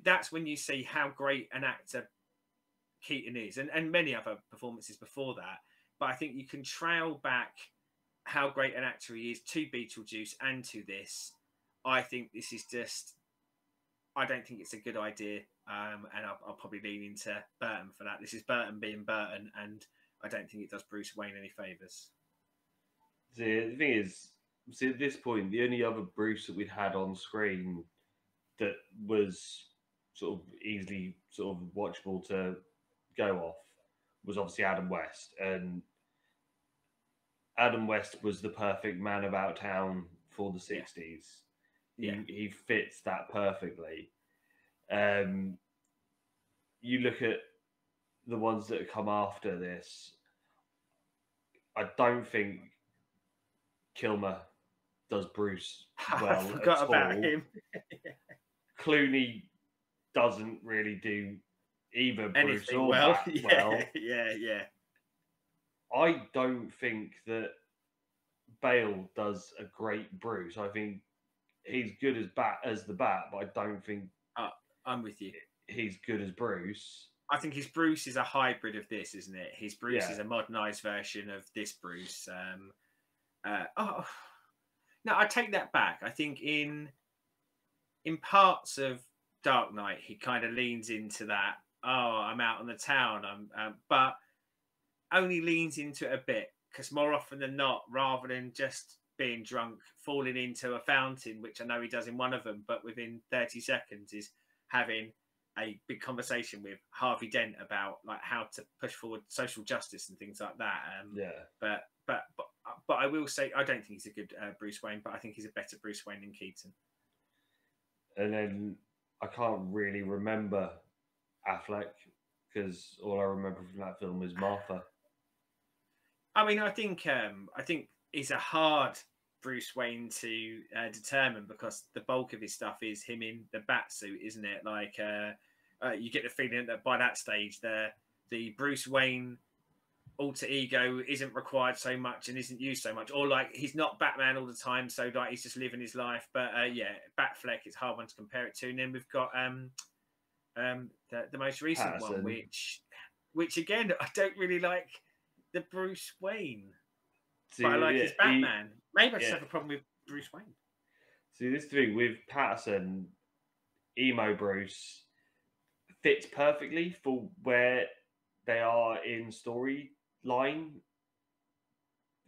that's when you see how great an actor Keaton is, and many other performances before that. But I think you can trail back how great an actor he is to Beetlejuice and to this. I think this is just, I don't think it's a good idea. And I'll probably lean into Burton for that. This is Burton being Burton, and I don't think it does Bruce Wayne any favours. The thing is, see, at this point, the only other Bruce that we'd had on screen that was sort of easily sort of watchable to go off was obviously Adam West, and Adam West was the perfect man about town for the 60s. He fits that perfectly. You look at the ones that have come after this, I don't think Kilmer does Bruce well. I forgot at about all. him. Clooney doesn't really do either Bruce Anything or well. Bat well. Yeah. I don't think that Bale does a great Bruce. I think he's good as the Bat, but I don't think I'm with you. He's good as Bruce. I think his Bruce is a hybrid of this, isn't it? His Bruce is a modernized version of this Bruce. No, I take that back. I think in parts of Dark Knight, he kind of leans into that. Oh, I'm out on the town. But only leans into it a bit, because more often than not, rather than just being drunk, falling into a fountain, which I know he does in one of them, but within 30 seconds is having a big conversation with Harvey Dent about like how to push forward social justice and things like that. But I will say I don't think he's a good Bruce Wayne, but I think he's a better Bruce Wayne than Keaton. And then I can't really remember Affleck, because all I remember from that film is Martha. I mean, I think he's a hard Bruce Wayne to determine, because the bulk of his stuff is him in the bat suit, isn't it? Like you get the feeling that by that stage, the Bruce Wayne alter ego isn't required so much and isn't used so much, or like he's not Batman all the time, so like he's just living his life. But Batfleck is a hard one to compare it to. And then we've got the most recent Patterson. one, which again I don't really like the Bruce Wayne. But I like his Batman. Maybe I just have a problem with Bruce Wayne. See, this thing with Patterson, emo Bruce fits perfectly for where they are in storyline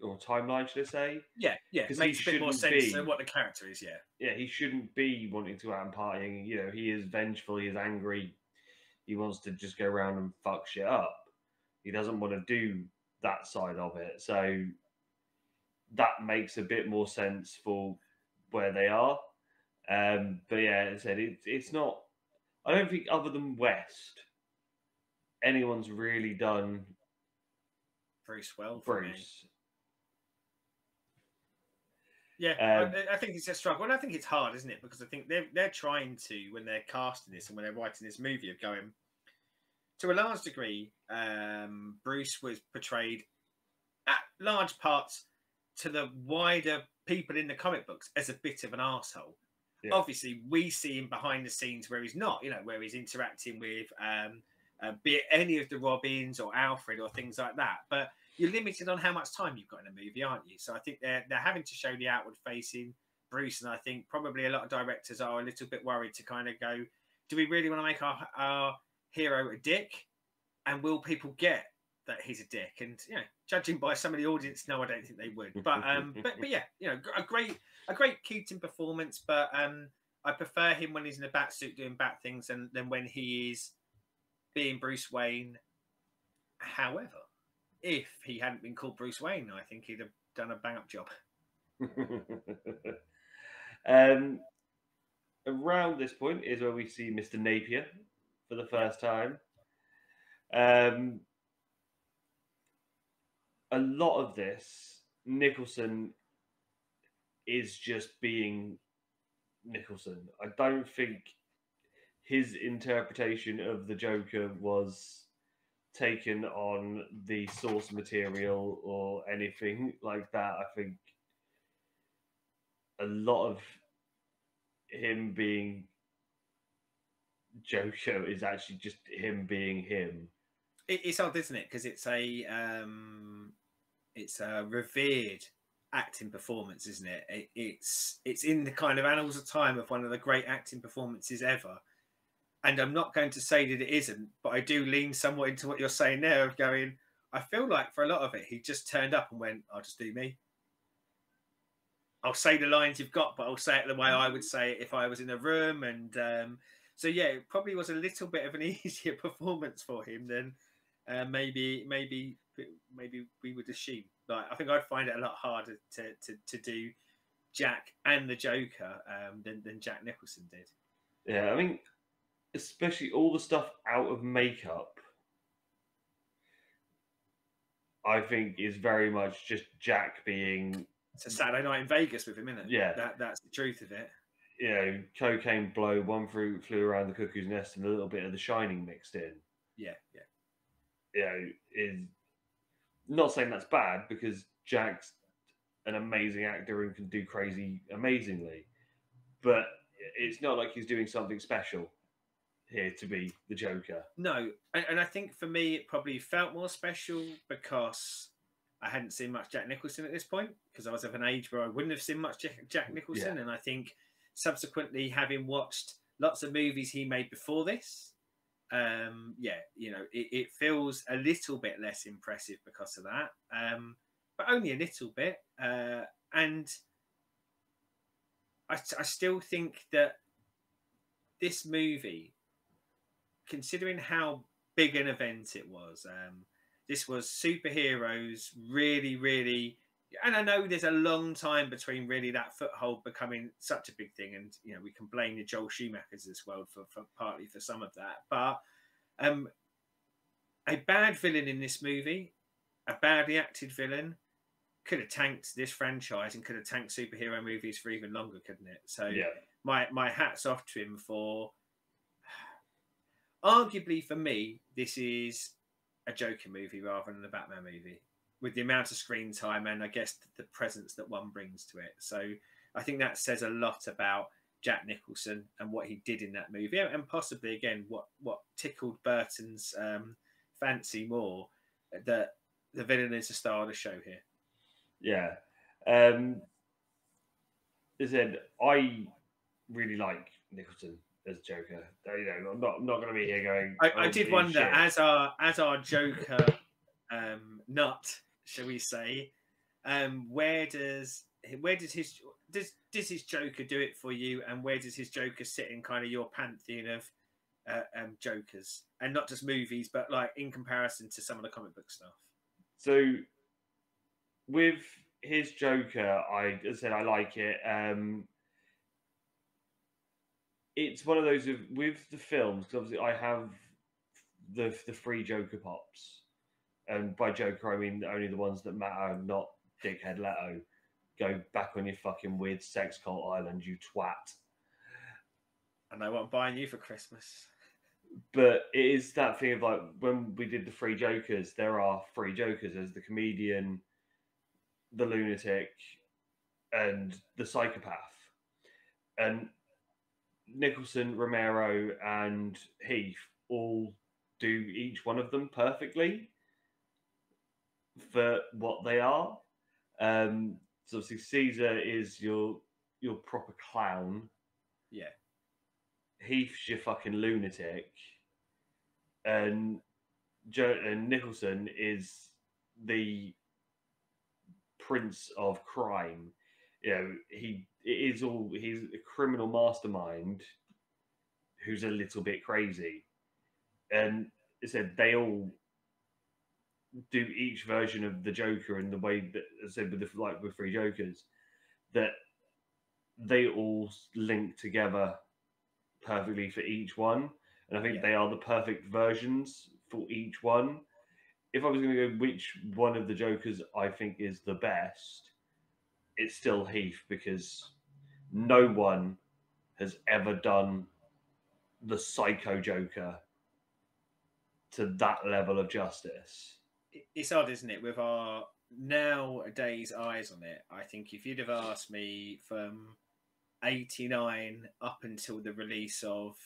or timeline, should I say? Yeah. It makes a bit more sense than what the character is. Yeah, he shouldn't be wanting to go out and partying. You know, he is vengeful. He is angry. He wants to just go around and fuck shit up. He doesn't want to do that side of it. So that makes a bit more sense for where they are. But yeah, as I said, it's not. I don't think other than West, anyone's really done Bruce well. Bruce. Yeah, I think it's a struggle, and I think it's hard, isn't it? Because I think they're trying to, when they're casting this and when they're writing this movie, of going to a large degree. Bruce was portrayed at large parts to the wider people in the comic books as a bit of an arsehole. Yeah. Obviously, we see him behind the scenes where he's not, where he's interacting with be it any of the Robins or Alfred or things like that. But you're limited on how much time you've got in a movie, aren't you? So I think they're having to show the outward facing Bruce, and I think probably a lot of directors are a little bit worried to kind of go, do we really want to make our hero a dick? And will people get that he's a dick? And judging by some of the audience, no, I don't think they would. But yeah, a great Keaton performance. But I prefer him when he's in a bat suit doing bat things than when he is being Bruce Wayne. However, if he hadn't been called Bruce Wayne, I think he'd have done a bang up job. Around this point is where we see Mr. Napier for the first time. A lot of this, Nicholson is just being Nicholson. I don't think his interpretation of the Joker was taken on the source material or anything like that. I think a lot of him being Joker is actually just him being him. It's odd, isn't it? Because it's a revered acting performance, isn't it? It's in the kind of annals of time of one of the great acting performances ever. And I'm not going to say that it isn't, but I do lean somewhat into what you're saying there of going, I feel like for a lot of it, he just turned up and went, I'll just do me. I'll say the lines you've got, but I'll say it the way I would say it if I was in a room. And so yeah, it probably was a little bit of an easier performance for him than maybe we would assume. Like, I think I'd find it a lot harder to do Jack and the Joker than Jack Nicholson did. Yeah, I mean, especially all the stuff out of makeup, I think is very much just Jack being. It's a Saturday night in Vegas with him, isn't it? Yeah, that's the truth of it. You know, cocaine blow, one flew around the cuckoo's nest, and a little bit of The Shining mixed in. Yeah. You know, is not saying that's bad, because Jack's an amazing actor and can do crazy amazingly, but it's not like he's doing something special here to be the Joker. No, and I think for me it probably felt more special because I hadn't seen much Jack Nicholson at this point, because I was of an age where I wouldn't have seen much Jack Nicholson. And I think subsequently, having watched lots of movies he made before this, it feels a little bit less impressive because of that, but only a little bit. And I still think that this movie, considering how big an event it was, this was superheroes really, really, and I know there's a long time between really that foothold becoming such a big thing, and we can blame the Joel Schumachers as well for partly for some of that. But a bad villain in this movie, a badly acted villain, could have tanked this franchise and could have tanked superhero movies for even longer, couldn't it? So my hat's off to him for. Arguably, for me, this is a Joker movie rather than a Batman movie, with the amount of screen time and I guess the presence that one brings to it. So I think that says a lot about Jack Nicholson and what he did in that movie, and possibly again what tickled Burton's fancy more, that the villain is the star of the show here. Yeah, as I said, I really like Nicholson as Joker. I'm not going to be here going. I did wonder, as our Joker nut, shall we say, where does his Joker do it for you, and where does his Joker sit in kind of your pantheon of Jokers, and not just movies, but like in comparison to some of the comic book stuff? So with his Joker, as I said, I like it. It's one of those with the films, because obviously I have the free Joker pops, and by Joker I mean only the ones that matter, not Dickhead Leto. Go back on your fucking weird sex cult island, you twat. I know what I'm buying you for Christmas. But it is that thing of like, when we did the free Jokers, there are free Jokers. There's the comedian, the lunatic, and the psychopath. And Nicholson, Romero, and Heath all do each one of them perfectly for what they are. So obviously Caesar is your proper clown. Yeah. Heath's your fucking lunatic. And Nicholson is the prince of crime. He's a criminal mastermind who's a little bit crazy. And I said they all do each version of the Joker in the way that, as I said, with three Jokers, that they all link together perfectly for each one. And I think they are the perfect versions for each one. If I was going to go which one of the Jokers I think is the best, it's still Heath, because no one has ever done the psycho Joker to that level of justice. It's odd, isn't it, with our nowadays eyes on it? I think if you'd have asked me from 89 up until the release of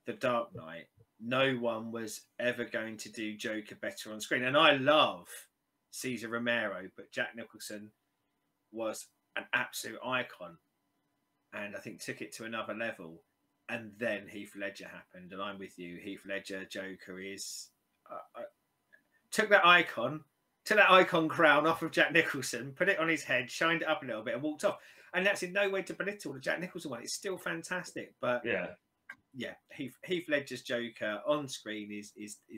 The Dark Knight, no one was ever going to do Joker better on screen. And I love Cesar Romero, but Jack Nicholson was an absolute icon, and I think took it to another level. And then Heath Ledger happened, and I'm with you. Heath Ledger Joker is took that icon crown off of Jack Nicholson, put it on his head, shined it up a little bit, and walked off. and that's in no way to belittle the Jack Nicholson one. It's still fantastic, but yeah, Heath Ledger's Joker on screen is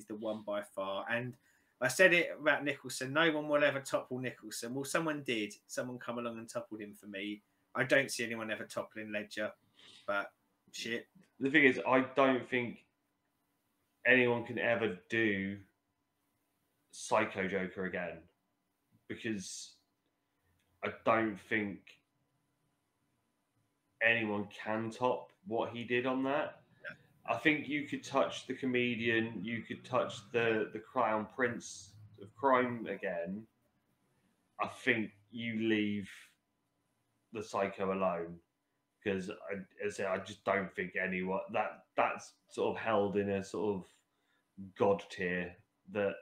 the one by far. And I said it about Nicholson. No one will ever topple Nicholson. Well, someone did. Someone come along and toppled him for me. I don't see anyone ever toppling Ledger, but shit. The thing is, I don't think anyone can ever do Psycho Joker again, because I don't think anyone can top what he did on that. I think you could touch the comedian, you could touch the crown prince of crime again. I think you leave the Psycho alone, because I just don't think anyone that's sort of held in a sort of god tier that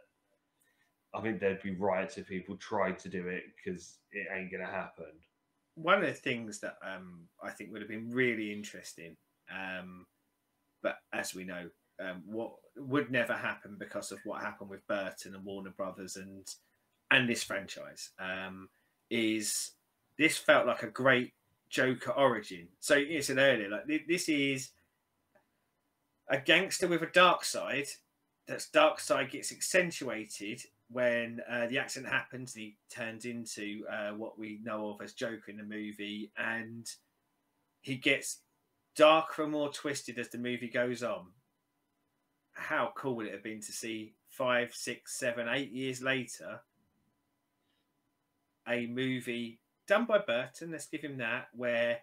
I think there'd be riots if people tried to do it, because it ain't gonna happen. One of the things that I think would have been really interesting, but as we know, what would never happen because of what happened with Burton and Warner Brothers and this franchise, is this felt like a great Joker origin. So you said earlier, like this is a gangster with a dark side. That dark side gets accentuated when the accident happens. And he turns into what we know of as Joker in the movie, and he gets darker and more twisted as the movie goes on. How cool would it have been to see 5, 6, 7, 8 years later a movie done by Burton, let's give him that, where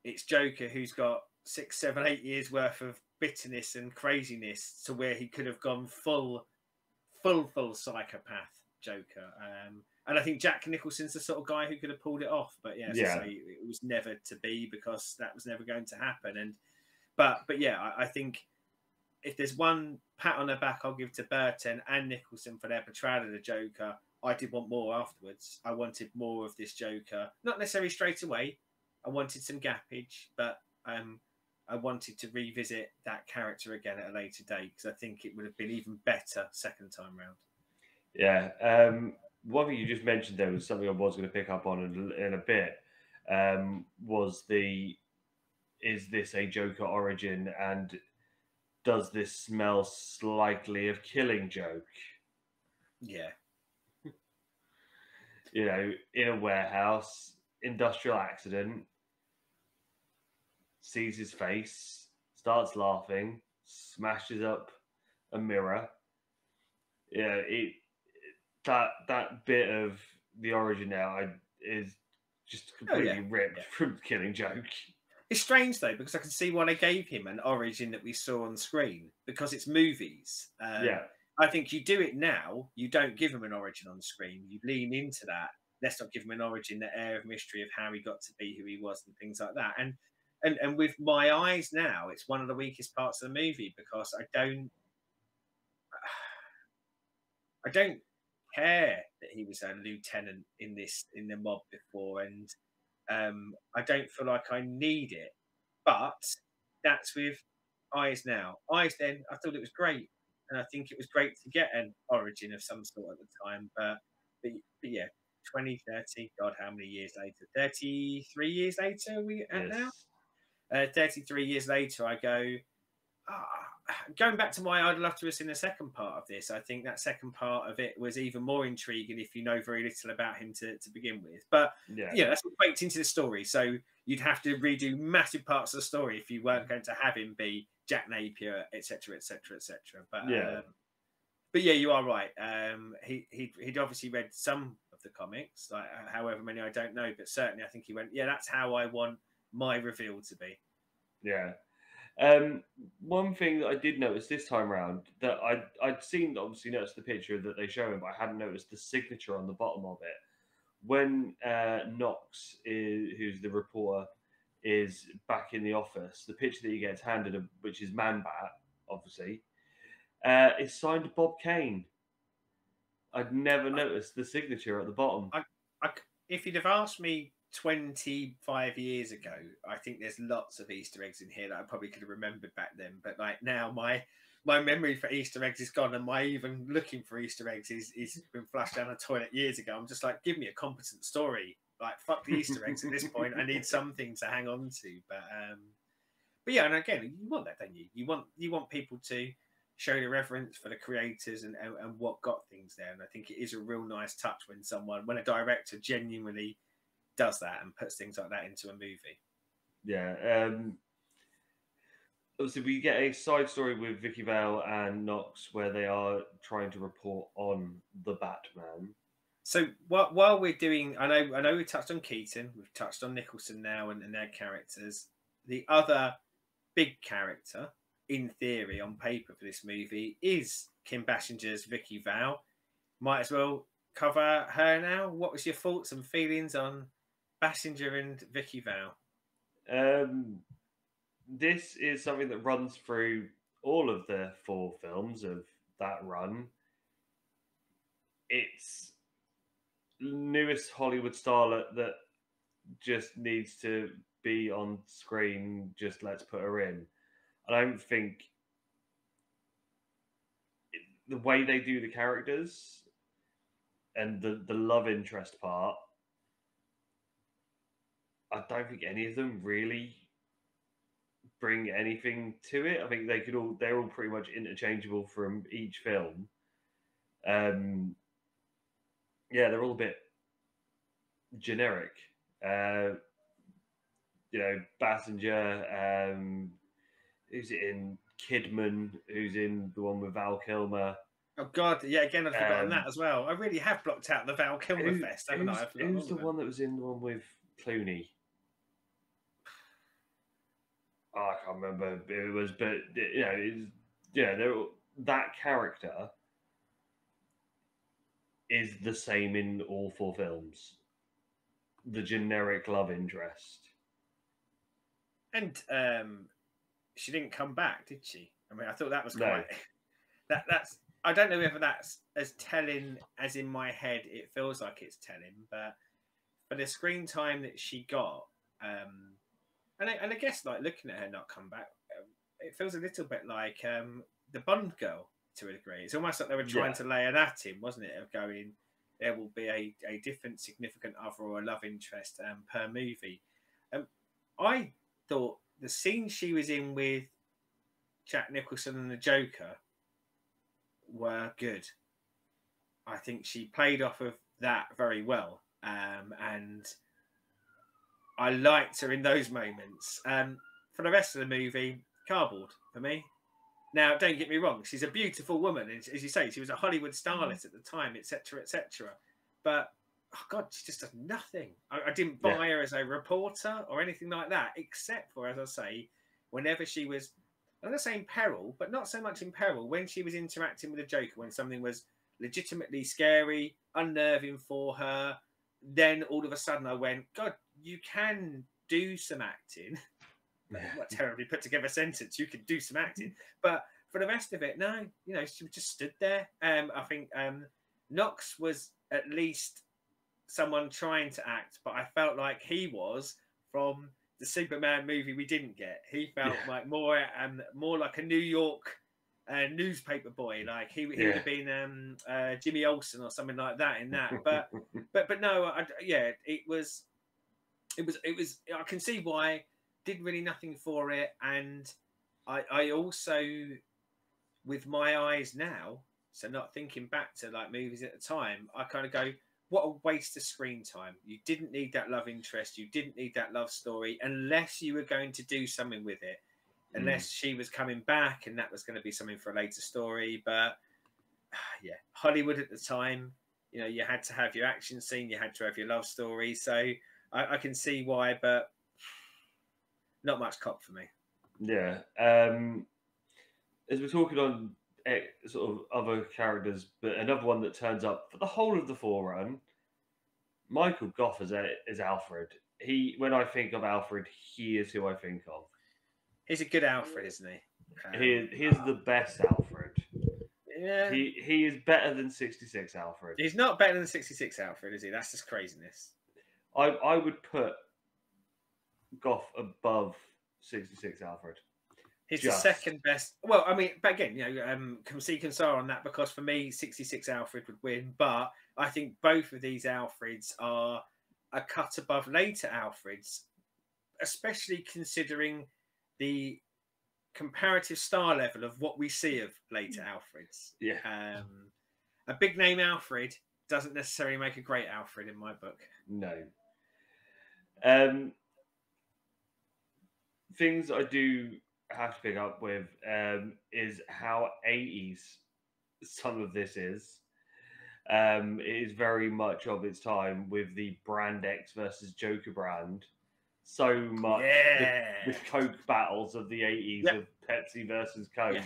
it's Joker who's got 6, 7, 8 years worth of bitterness and craziness, to where he could have gone full psychopath Joker. And I think Jack Nicholson's the sort of guy who could have pulled it off, but yeah, it was never to be, because that was never going to happen. And but yeah, I think if there's one pat on the back I'll give to Burton and Nicholson for their portrayal of the Joker, I did want more afterwards. I wanted more of this Joker, not necessarily straight away. I wanted some gappage, but I wanted to revisit that character again at a later date, because I think it would have been even better second time round. Yeah. One thing you just mentioned there was something I was going to pick up on in a bit. Was is this a Joker origin, and does this smell slightly of Killing Joke? Yeah. You know, in a warehouse, industrial accident, sees his face, starts laughing, smashes up a mirror. Yeah, that bit of the origin now is just completely ripped from Killing Joke. It's strange though, because I can see why they gave him an origin that we saw on screen, because it's movies. I think you do it now, you don't give him an origin on screen. You lean into that. Let's not give him an origin, the air of mystery of how he got to be who he was and things like that. And with My Eyes now, it's one of the weakest parts of the movie, because I don't care that he was a lieutenant in the mob before, and I don't feel like I need it. But that's with Eyes now. Eyes then, I thought it was great, and I think it was great to get an origin of some sort at the time. But yeah, 20, 30, God, how many years later? 33 years later, we at now? 33 years later, I go, going back to why I'd love to have seen the second part of this. I think that second part of it was even more intriguing if you know very little about him to begin with. But yeah, that's what's baked into the story. So you'd have to redo massive parts of the story if you weren't going to have him be Jack Napier, etc., etc., etc. But yeah, you are right. He'd obviously read some of the comics, like however many I don't know, but certainly I think he went, yeah, that's how I want my reveal to be. Yeah. One thing that I did notice this time around, that I'd seen, obviously noticed the picture that they show him, but I hadn't noticed the signature on the bottom of it. When Knox, who's the reporter, is back in the office, the picture that he gets handed, which is Man-Bat, obviously, is signed Bob Kane. I'd never noticed the signature at the bottom. If you'd have asked me 25 years ago, I think there's lots of Easter eggs in here that I probably could have remembered back then. But like now, my memory for Easter eggs is gone, and my even looking for Easter eggs is been flushed down the toilet years ago. I'm just like, give me a competent story Like, fuck the Easter eggs at this point. I need something to hang on to. But yeah, and again, you want that, don't you? You want people to show the reverence for the creators and what got things there. And I think it is a real nice touch when a director genuinely does that and puts things like that into a movie. Yeah. Obviously, we get a side story with Vicky Vale and Knox where they are trying to report on the Batman. So while we're doing, I know we touched on Keaton, we've touched on Nicholson now and their characters. The other big character, in theory, on paper for this movie, is Kim Basinger's Vicky Vale. Might as well cover her now. What was your thoughts and feelings on Basinger and Vicky Vale? This is something that runs through all of the 4 films of that run. It's newest Hollywood starlet that just needs to be on screen. Just let's put her in. I don't think the way they do the characters and the love interest part, I don't think any of them really bring anything to it. I think they're all pretty much interchangeable from each film. Yeah, they're all a bit generic. Basinger, who's it in? Kidman, who's in the one with Val Kilmer. Oh God, yeah, again I've forgotten that as well. I really have blocked out the Val Kilmer fest, haven't I? Who's the one that was in the one with Clooney? Oh, I can't remember who it was, but that character is the same in all 4 films. The generic love interest. And she didn't come back, did she? I mean, I thought that was quite. No. That's. I don't know whether that's as telling as in my head it feels like it's telling, but for the screen time that she got, and I guess like looking at her not come back, it feels a little bit like the Bond girl to a degree. It's almost like they were trying to lay an at him, wasn't it? Of going, there will be a different significant other or a love interest per movie. I thought the scene she was in with Jack Nicholson and the Joker were good. I think she played off of that very well, and I liked her in those moments. For the rest of the movie, cardboard for me. Now, don't get me wrong; she's a beautiful woman, and as you say, she was a Hollywood starlet at the time, etc., etc. But oh God, she just does nothing. I didn't buy her as a reporter or anything like that, except for, as I say, whenever she was, I'm going to say in peril, but not so much in peril, when she was interacting with the Joker, when something was legitimately scary, unnerving for her, then all of a sudden I went, God, you can do some acting. What a terribly put together sentence. You could do some acting. But for the rest of it, no, she just stood there. I think Knox was at least someone trying to act, but I felt like he was from the Superman movie we didn't get. He felt like more like a New York newspaper boy. Like he would have been Jimmy Olsen or something like that in that. But no, it was. I can see why. Did really nothing for it, and I also, with my eyes now, so not thinking back to like movies at the time, I kind of go, what a waste of screen time. You didn't need that love interest. You didn't need that love story unless you were going to do something with it. Unless she was coming back and that was going to be something for a later story. But yeah, Hollywood at the time, you had to have your action scene. You had to have your love story. So I can see why, but not much cop for me. Yeah. As we're talking on sort of other characters, but another one that turns up for the whole of the Forerun, Michael Gough is Alfred. When I think of Alfred, he is who I think of. He's a good Alfred, isn't he? He is the best Alfred. Yeah. He is better than 66 Alfred. He's not better than 66 Alfred, is he? That's just craziness. I would put Gough above 66 Alfred. He's the second best. Well, I mean, but again, can see Kansar on that, because for me, 66 Alfred would win. But I think both of these Alfreds are a cut above later Alfreds, especially considering the comparative star level of what we see of later Alfreds. Yeah. A big name Alfred doesn't necessarily make a great Alfred in my book. No. Things I do have to pick up with is how 80s some of this is. It is very much of its time with the Brand X versus Joker brand. So much the Coke battles of the 80s of Pepsi versus Coke.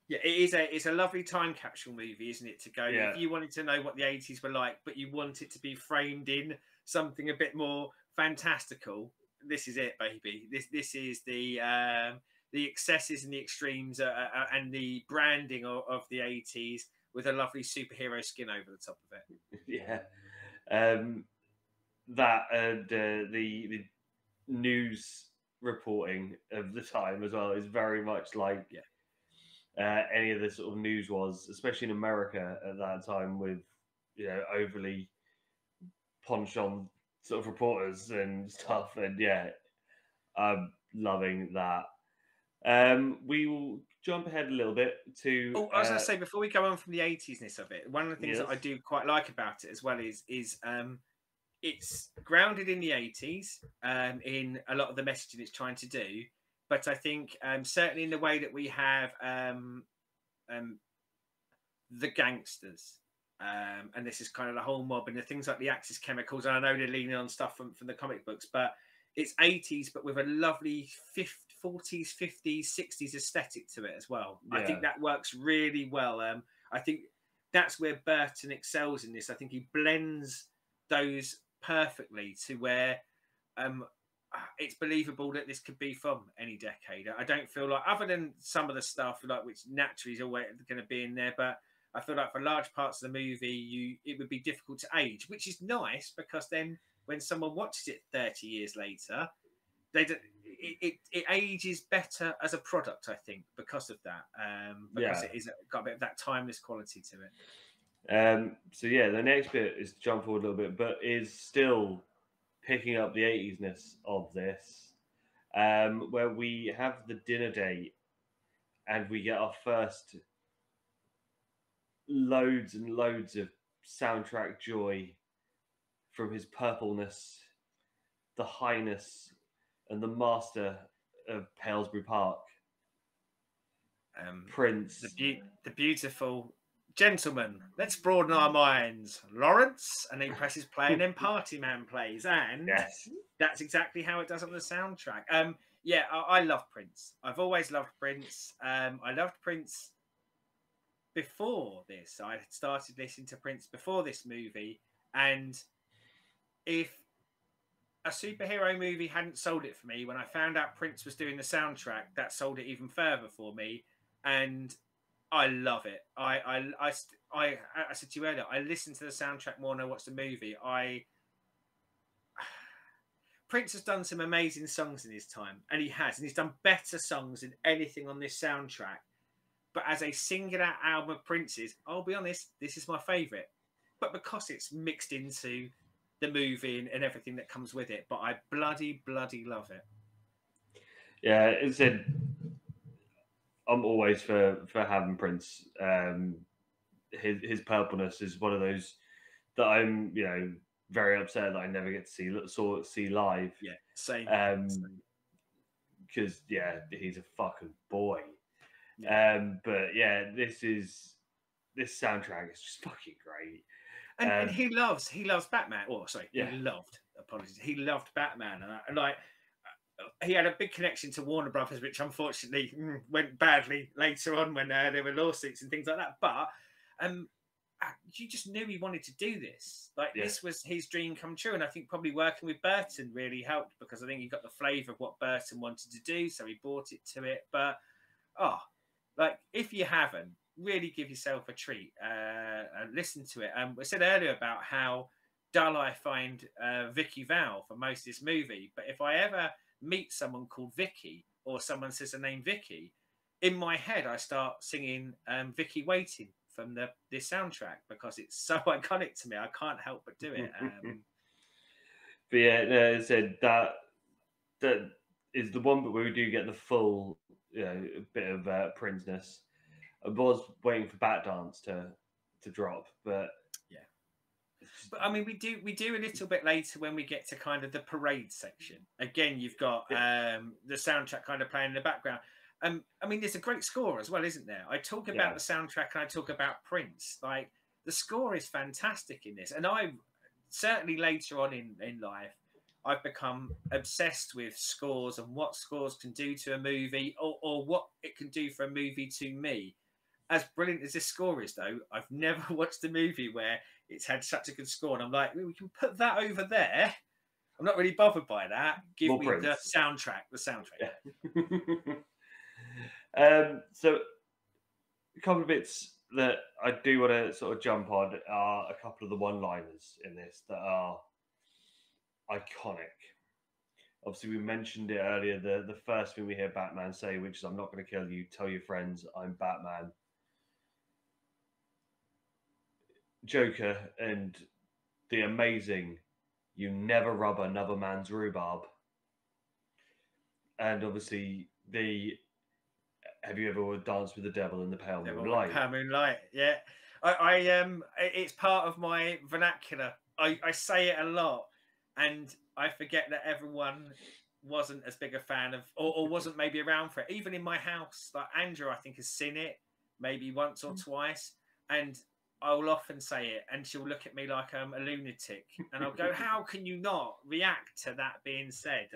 Yeah, it's a lovely time capsule movie, isn't it? To go, if you wanted to know what the 80s were like, but you want it to be framed in something a bit more fantastical, this is it, baby. This is the excesses and the extremes and the branding of the 80s with a lovely superhero skin over the top of it. Yeah, that and the news reporting of the time as well is very much like any of the sort of news was, especially in America at that time, with overly penchant sort of reporters and stuff. And I'm loving that. We will jump ahead a little bit to. Oh, I was going to say, before we go on from the 80s-ness of it, one of the things that I do quite like about it as well is it's grounded in the 80s in a lot of the messaging it's trying to do. But I think certainly in the way that we have the gangsters, and this is kind of the whole mob and the things like the Axis chemicals. And I know they're leaning on stuff from the comic books, but it's 80s, but with a lovely 40s, 50s, 60s aesthetic to it as well. Yeah. I think that works really well. I think that's where Burton excels in this. I think he blends those perfectly to where it's believable that this could be from any decade. I don't feel like, other than some of the stuff like which naturally is always going to be in there, but I feel like for large parts of the movie, it would be difficult to age, which is nice because then when someone watches it 30 years later, it ages better as a product, I think, because of that. Because it is got a bit of that timeless quality to it. So the next bit is to jump forward a little bit, but is still picking up the 80s-ness of this, where we have the dinner date and we get our first loads and loads of soundtrack joy from his purpleness, the highness, and the master of Palesbury Park. Prince. The beautiful gentleman. Let's broaden our minds. Lawrence. And he presses play and then Party Man plays. And that's exactly how it does on the soundtrack. I love Prince. I've always loved Prince. I loved Prince before this. I had started listening to Prince before this movie. And if a superhero movie hadn't sold it for me, when I found out Prince was doing the soundtrack, that sold it even further for me. And I love it. I said to you earlier, I listen to the soundtrack more than I watch the movie. Prince has done some amazing songs in his time, and he's done better songs than anything on this soundtrack. But as a singular album of Prince's, I'll be honest, this is my favourite. But because it's mixed into the movie and everything that comes with it, but I bloody love it. Yeah, it's I'm always for having Prince. His purpleness is one of those that I'm, very upset that I never get to see live. Yeah, same. Because he's a fucking boy. Yeah. This soundtrack is just fucking great. And he loves Batman. Oh, sorry, he loved. Apologies. He loved Batman, and he had a big connection to Warner Brothers, which unfortunately went badly later on when there were lawsuits and things like that. But you just knew he wanted to do this. This was his dream come true. And I think probably working with Burton really helped because I think he got the flavour of what Burton wanted to do. So he brought it to it. But, if you haven't, really give yourself a treat and listen to it. I said earlier about how dull I find Vicky Vale for most of this movie. But if I ever meet someone called Vicky or someone says the name Vicky, in my head I start singing Vicky Waiting from this soundtrack because it's so iconic to me. I can't help but do it. But yeah, no, as I said, that is the one, but where we do get the full, bit of Prince-ness. I was waiting for Bat Dance to drop, but yeah. But I mean, we do a little bit later when we get to kind of the parade section. Again, you've got the soundtrack kind of playing in the background. I mean, there's a great score as well, isn't there? I talk about the soundtrack and I talk about Prince. Like, the score is fantastic in this, and I certainly later on in life, I've become obsessed with scores and what scores can do to a movie, or what it can do for a movie to me. As brilliant as this score is, though, I've never watched a movie where it's had such a good score, and I'm like, we can put that over there. I'm not really bothered by that. Give me Prince. the soundtrack. The soundtrack. Yeah. So a couple of bits that I do want to sort of jump on are a couple of the one-liners in this that are iconic. Obviously, we mentioned it earlier. The first thing we hear Batman say, which is, "I'm not going to kill you. Tell your friends I'm Batman." Joker and the amazing, "You never rub another man's rhubarb." And obviously the "Have you ever danced with the devil in the pale moonlight?" Pale moonlight, yeah. I it's part of my vernacular. I say it a lot, and I forget that everyone wasn't as big a fan of, or wasn't maybe around for it. Even in my house, like Andrew, I think, has seen it maybe once or twice, and I will often say it, and she'll look at me like I'm a lunatic, and I'll go, "How can you not react to that being said?"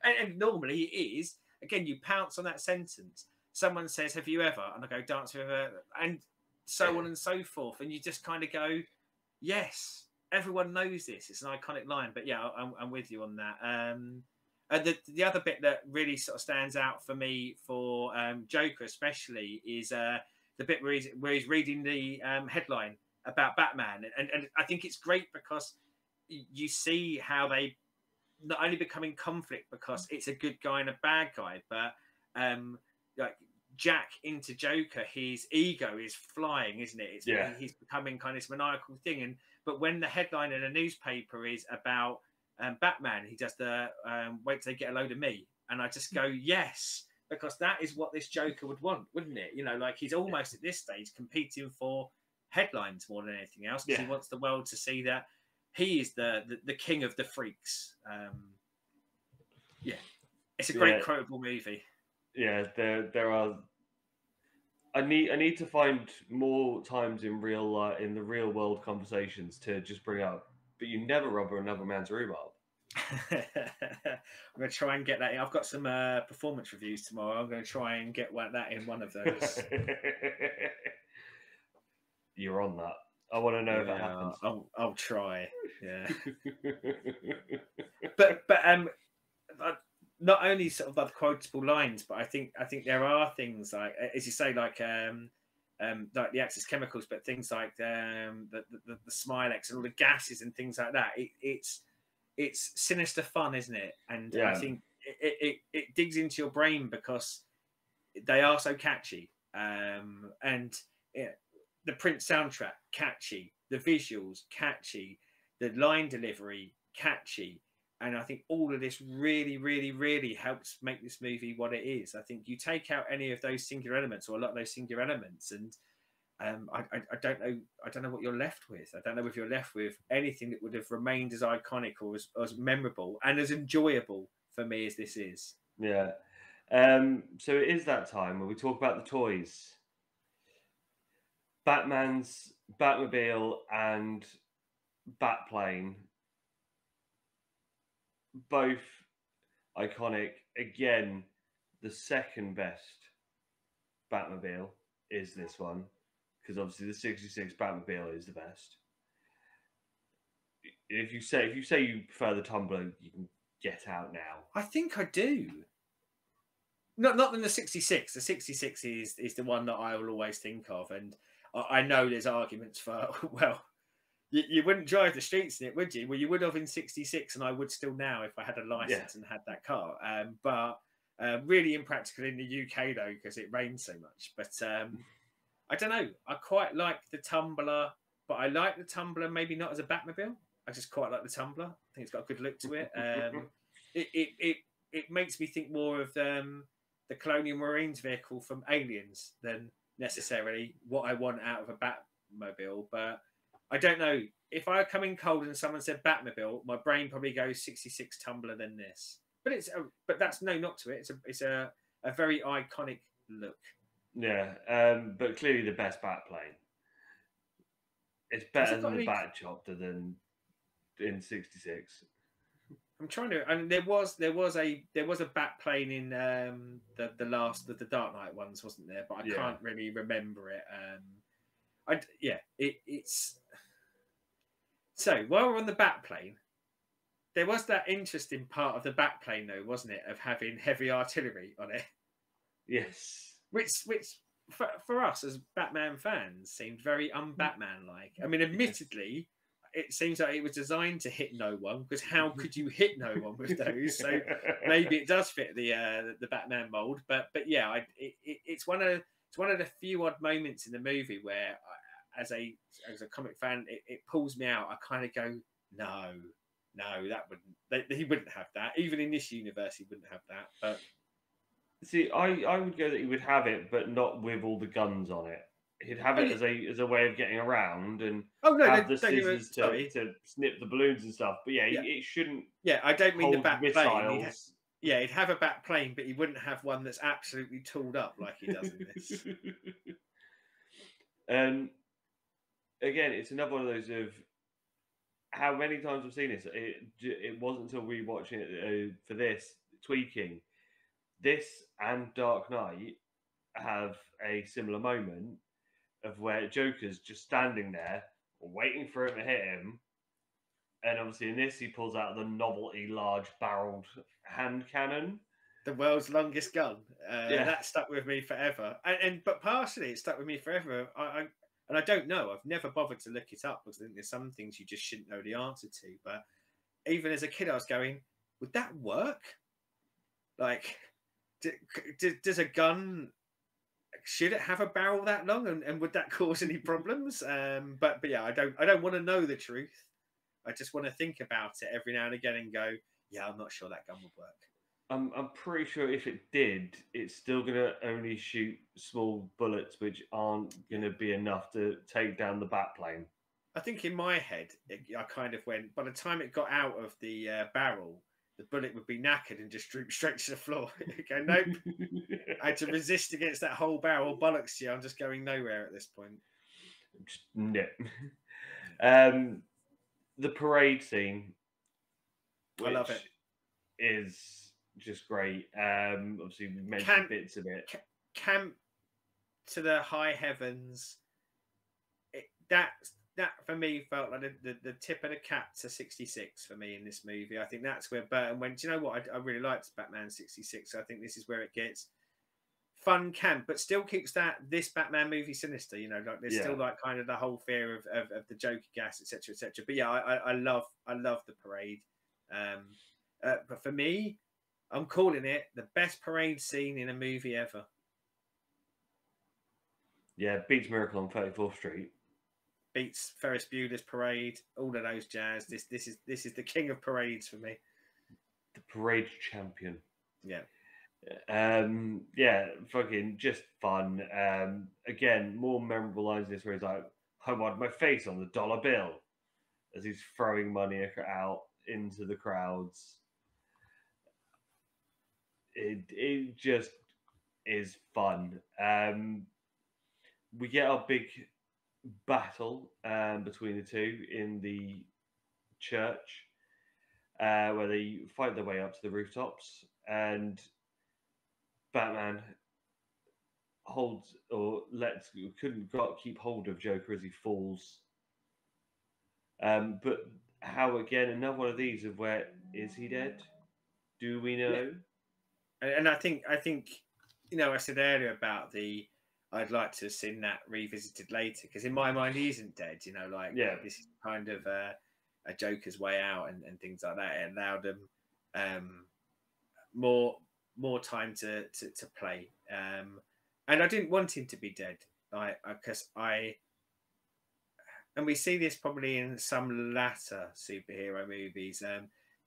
And normally it is. Again, you pounce on that sentence. Someone says, "Have you ever?" And I go, "Dance with her," and so on and so forth. And you just kind of go, "Yes, everyone knows this. It's an iconic line." But yeah, I'm with you on that. And the other bit that really sort of stands out for me for Joker especially is the bit where he's reading the headline about Batman, and I think it's great because you see how they not only become in conflict because it's a good guy and a bad guy, but like Jack into Joker, his ego is flying, isn't it? He's becoming kind of this maniacal thing. But when the headline in a newspaper is about Batman, he does the "wait till they get a load of me," and I just go, yes, because that is what this Joker would want, wouldn't it? You know, like he's almost at this stage competing for headlines more than anything else, because he wants the world to see that he is the king of the freaks. It's a great quotable movie. Yeah, there are. I need to find more times in the real world conversations to just bring up, "But you never rub another man's rhubarb." I'm going to try and get that in. I've got some performance reviews tomorrow. I'm going to try and get that in one of those. You're on that. I want to know if that happens. I'll try. Yeah. but not only sort of other quotable lines, but I think there are things like, as you say, like the Axis chemicals, but things like the Smilex and all the gases and things like that. It's sinister fun, isn't it? And I think it digs into your brain because they are so catchy. And the Prince soundtrack, catchy. The visuals, catchy. The line delivery, catchy. And I think all of this really, really, really helps make this movie what it is. I think you take out any of those singular elements, or a lot of those singular elements, and I don't know what you're left with. I don't know if you're left with anything that would have remained as iconic or as memorable and as enjoyable for me as this is. Yeah. So it is that time where we talk about the toys. Batman's Batmobile and Batplane, both iconic. Again, the second best Batmobile is this one, because obviously the 66 Batmobile is the best. If you say you prefer the Tumbler, you can get out now. I think I do. Not than the 66. The 66 is the one that I will always think of, and I know there's arguments for, well, you wouldn't drive the streets in it, would you? Well, you would have in 66, and I would still now if I had a license and had that car. But really impractical in the UK, though, because it rains so much. But I don't know. I quite like the Tumbler, but I like the Tumbler maybe not as a Batmobile. I just quite like the Tumbler. I think it's got a good look to it. It makes me think more of the Colonial Marines vehicle from Aliens than necessarily what I want out of a Batmobile. But I don't know. If I come in cold and someone said Batmobile, my brain probably goes 66 Tumbler than this. But that's no knock to it. It's a very iconic look. Yeah, but clearly the best Batplane. It's better than the Batchopter than in '66. I'm trying to. I mean, there was a bat plane in the last of the Dark Knight ones, wasn't there? But I can't really remember it. It's so while we're on the bat plane, there was that interesting part of the bat plane, though, wasn't it, of having heavy artillery on it? Yes. Which for us as Batman fans seemed very un-Batman-like. I mean, admittedly. It seems like it was designed to hit no one, because how could you hit no one with those? So maybe it does fit the Batman mold, but yeah, it's one of the few odd moments in the movie where, as a comic fan, it pulls me out. I kind of go, no, that wouldn't. He wouldn't have that. Even in this universe, he wouldn't have that. But see, I would go that he would have it, but not with all the guns on it. He'd have it as a way of getting around and have the scissors to snip the balloons and stuff. But yeah, it shouldn't. Yeah, I don't mean the bat plane. He'd have a bat plane, but he wouldn't have one that's absolutely tooled up like he does in this. Again, it's another one of those of how many times I've seen this. It wasn't until rewatching it for this tweaking. This and Dark Knight have a similar moment of where Joker's just standing there waiting for him to hit him, and obviously in this he pulls out the novelty large barreled hand cannon, the world's longest gun. That stuck with me forever, but partially it stuck with me forever. I don't know, I've never bothered to look it up because I think there's some things you just shouldn't know the answer to, but even as a kid I was going, would that work? Like, does a gun, should it have a barrel that long, and would that cause any problems? But yeah, I don't want to know the truth. I just want to think about it every now and again and go, yeah, I'm not sure that gun would work. I'm pretty sure if it did, it's still going to only shoot small bullets, which aren't going to be enough to take down the Batplane. I think in my head, I kind of went, by the time it got out of the barrel, the bullet would be knackered and just droop straight to the floor. Go, nope. I had to resist against that whole barrel. Bollocks to you. I'm just going nowhere at this point. No. The parade scene, I love it, is just great. Obviously, we mentioned bits of it. Camp to the high heavens. That for me felt like the tip of the cap to 66 for me in this movie. I think that's where Burton went, do you know what? I really liked Batman 66. So I think this is where it gets fun camp, but still keeps this Batman movie sinister. You know, like there's still like kind of the whole fear of the Joker gas, etc., etc. But yeah, I love the parade. But for me, I'm calling it the best parade scene in a movie ever. Yeah, beats Miracle on 34th Street. Beats Ferris Bueller's Parade, all of those jazz. This is the king of parades for me. The parade champion. Yeah. Yeah, fucking just fun. Again, more memorable lines in this where he's like, I want my face on the dollar bill, as he's throwing money out into the crowds. It just is fun. We get our big battle between the two in the church, where they fight their way up to the rooftops, and Batman couldn't keep hold of Joker as he falls. But how, again, another one of these of where is he dead? Do we know? Yeah. And I think you know, I said earlier about I'd like to have seen that revisited later, because in my mind he isn't dead. You know, like this is kind of a Joker's way out and things like that. It allowed them more time to play. And I didn't want him to be dead, because and we see this probably in some latter superhero movies.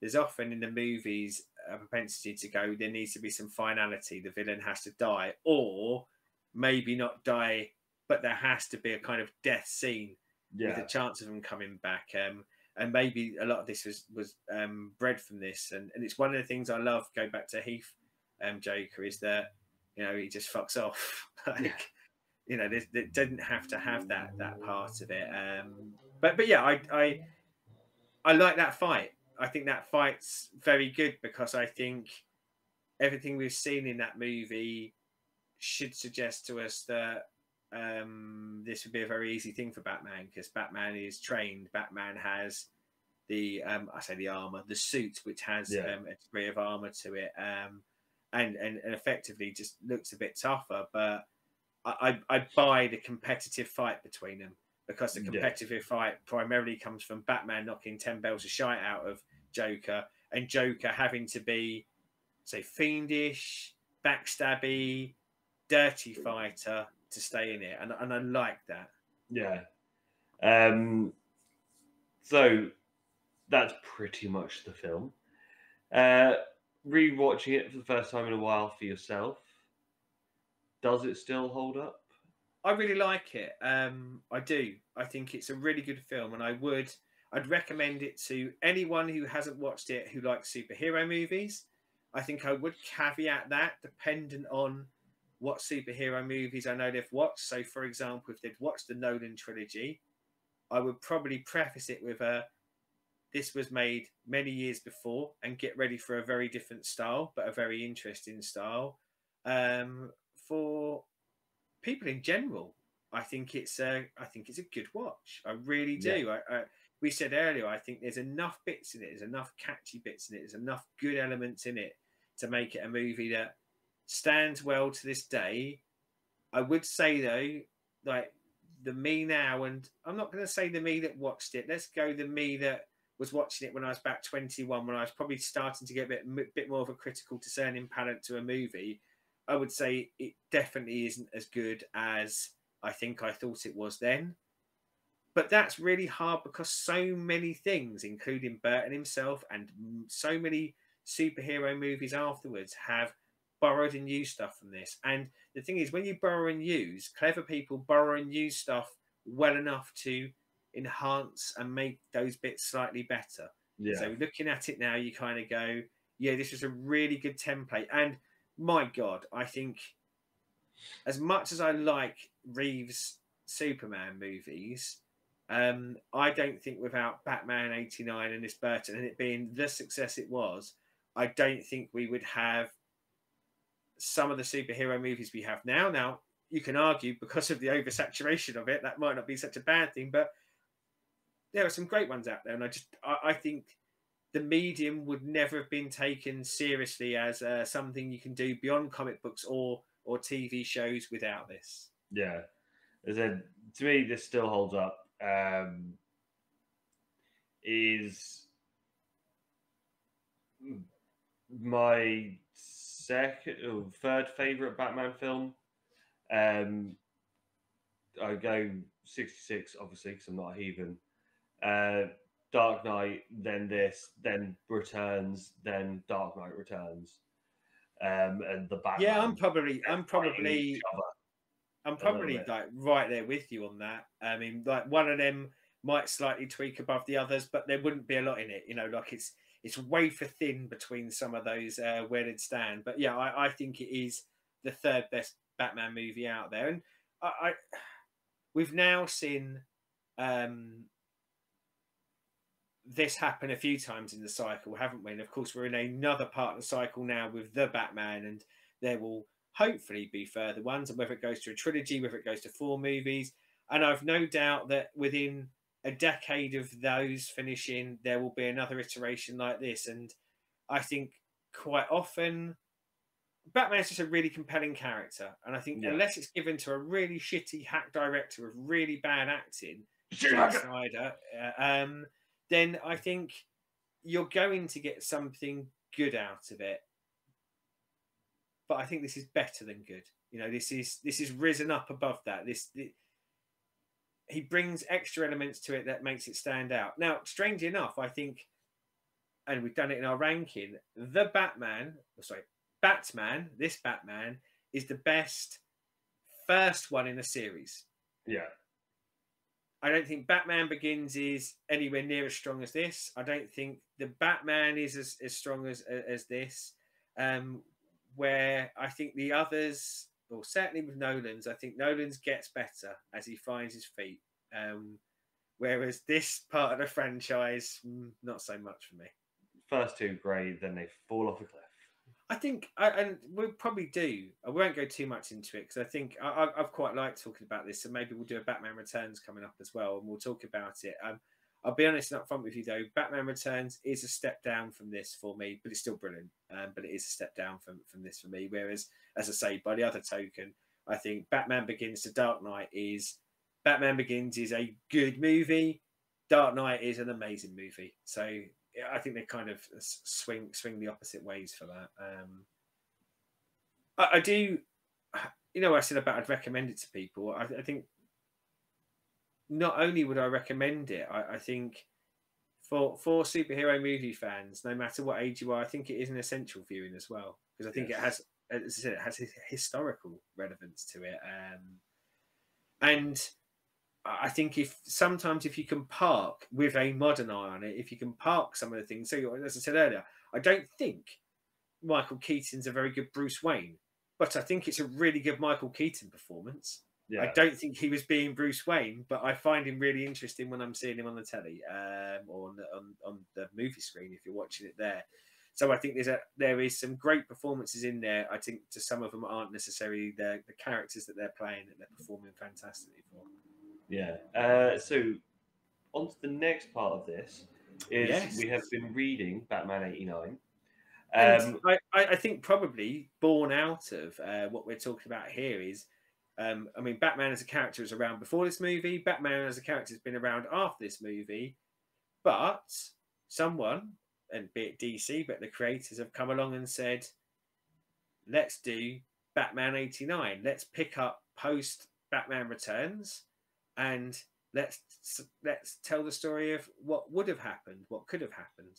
There's often in the movies a propensity to go, there needs to be some finality. The villain has to die, or maybe not die, but there has to be a kind of death scene with a chance of them coming back. And maybe a lot of this was bred from this. And it's one of the things I love, go back to Heath Joker, is that, you know, he just fucks off. Like, you know, it didn't have to have that part of it. But yeah, I like that fight. I think that fight's very good, because I think everything we've seen in that movie should suggest to us that this would be a very easy thing for Batman, because Batman is trained. Batman has the I say the armor, the suit, which has a degree of armor to it, and effectively just looks a bit tougher. But I buy the competitive fight between them, because the competitive fight primarily comes from Batman knocking 10 bells of shite out of Joker, and Joker having to be, say, fiendish, backstabby, dirty fighter to stay in it, and I like that. Yeah. So that's pretty much the film. Rewatching it for the first time in a while for yourself, does it still hold up? I really like it. I do. I think it's a really good film, and I'd recommend it to anyone who hasn't watched it who likes superhero movies. I think I would caveat that dependent on what superhero movies I know they've watched. So, for example, if they'd watched the Nolan trilogy, I would probably preface it with this was made many years before, and get ready for a very different style, but a very interesting style. For people in general, I think it's a good watch. I really do. Yeah. We said earlier, I think there's enough bits in it, there's enough catchy bits in it, there's enough good elements in it to make it a movie that stands well to this day. I would say though, like the me now, and I'm not going to say the me that watched it. Let's go the me that was watching it when I was about 21, when I was probably starting to get a bit more of a critical discerning palate to a movie. I would say it definitely isn't as good as I think I thought it was then. But that's really hard, because so many things, including Burton himself and so many superhero movies afterwards, have borrowed and used stuff from this. And the thing is, when you borrow and use, clever people borrow and use stuff well enough to enhance and make those bits slightly better. Yeah. So looking at it now, you kind of go, yeah, this was a really good template. And my God, I think as much as I like Reeves' Superman movies, I don't think without Batman 89 and this Burton and it being the success it was, I don't think we would have some of the superhero movies we have now. Now, you can argue because of the oversaturation of it, that might not be such a bad thing, but there are some great ones out there. And I think the medium would never have been taken seriously as something you can do beyond comic books or TV shows without this. Yeah. As in, to me, this still holds up. Is my third favorite Batman film. I go 66, obviously, because I'm not a heathen. Dark Knight, then this, then Returns, then Dark Knight Returns, and the Batman. Yeah, I'm probably like right there with you on that. I mean, like one of them might slightly tweak above the others, but there wouldn't be a lot in it. You know, like it's wafer thin between some of those where they'd stand. But yeah, I think it is the third best Batman movie out there, and we've now seen this happen a few times in the cycle, haven't we? And of course, we're in another part of the cycle now with the Batman, and there will hopefully be further ones, and whether it goes to a trilogy, whether it goes to 4 movies. And I've no doubt that within a decade of those finishing, there will be another iteration like this. And I think quite often Batman is just a really compelling character. And I think unless it's given to a really shitty hack director with really bad acting, Zack Snyder, then I think you're going to get something good out of it. But I think this is better than good. You know, this is risen up above that. he brings extra elements to it that makes it stand out. Now, strangely enough, I think, and we've done it in our ranking, Batman, this Batman is the best first one in the series. Yeah. I don't think Batman Begins is anywhere near as strong as this. I don't think the Batman is as strong as this. Where I think the others, or certainly with Nolan's, I think Nolan's gets better as he finds his feet. Whereas this part of the franchise, not so much for me. First two great, then they fall off a cliff. I think, and we'll probably do. I won't go too much into it because I think I've quite liked talking about this. So maybe we'll do a Batman Returns coming up as well, and we'll talk about it. I'll be honest and upfront with you though. Batman Returns is a step down from this for me, but it's still brilliant. But it is a step down from this for me. Whereas, as I say, by the other token, I think Batman Begins to Dark Knight is a good movie. Dark Knight is an amazing movie. So I think they kind of swing the opposite ways for that. I do, I said about I'd recommend it to people. I think not only would I recommend it, I think for superhero movie fans, no matter what age you are, I think it is an essential viewing as well, because I think it has, as I said, it has historical relevance to it, and I think if you can park with a modern eye on it, if you can park some of the things. So as I said earlier, I don't think Michael Keaton's a very good Bruce Wayne, but I think it's a really good Michael Keaton performance. Yeah. I don't think he was being Bruce Wayne, but I find him really interesting when I'm seeing him on the telly or on the movie screen if you're watching it there. So I think there is some great performances in there. I think to some of them aren't necessarily the characters that they're playing that they're performing fantastically for. Yeah. So on to the next part of this is we have been reading Batman 89. I think probably born out of what we're talking about here is, Batman as a character was around before this movie. Batman as a character has been around after this movie. But someone, and be it DC, but the creators have come along and said, let's do Batman 89. Let's pick up post Batman Returns. And let's tell the story of what would have happened, what could have happened.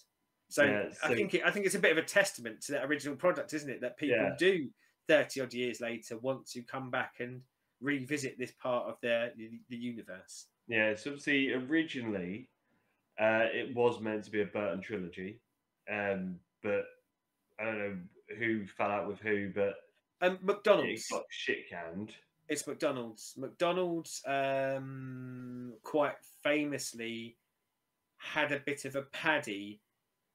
So I think it's a bit of a testament to that original product, isn't it? That people do 30 odd years later want to come back and revisit this part of the universe. Yeah. So obviously, originally, it was meant to be a Burton trilogy, but I don't know who fell out with who, but McDonald's got shit canned. It's McDonald's. McDonald's quite famously had a bit of a paddy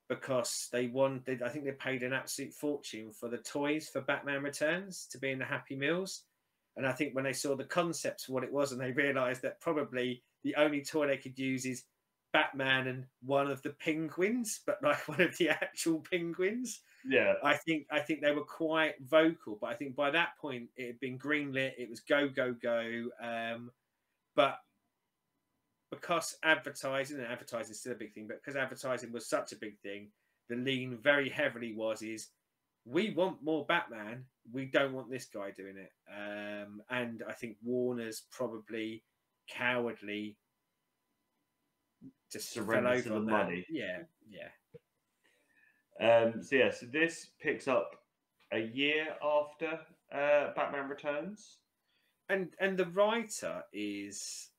because they wanted, I think they paid an absolute fortune for the toys for Batman Returns to be in the Happy Meals. And I think when they saw the concepts for what it was and they realised that probably the only toy they could use is Batman and one of the penguins, but like one of the actual penguins. Yeah, I think they were quite vocal, but I think by that point it had been greenlit. It was go. But because advertising is still a big thing, but because advertising was such a big thing, the lean very heavily is we want more Batman. We don't want this guy doing it. And I think Warner's probably cowardly just surrender to the money. Yeah. So this picks up a year after Batman Returns, and the writer is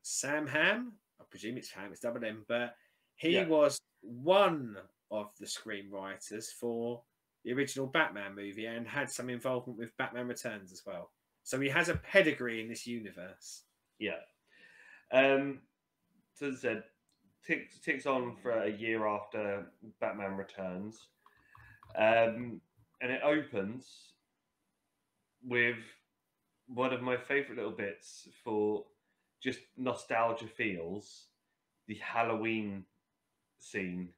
Sam Hamm. I presume it's Hamm, it's double M, but he was one of the screenwriters for the original Batman movie and had some involvement with Batman Returns as well. So he has a pedigree in this universe. Yeah. So as I said, ticks on for a year after Batman Returns, and it opens with one of my favourite little bits for just nostalgia feels, the Halloween scene,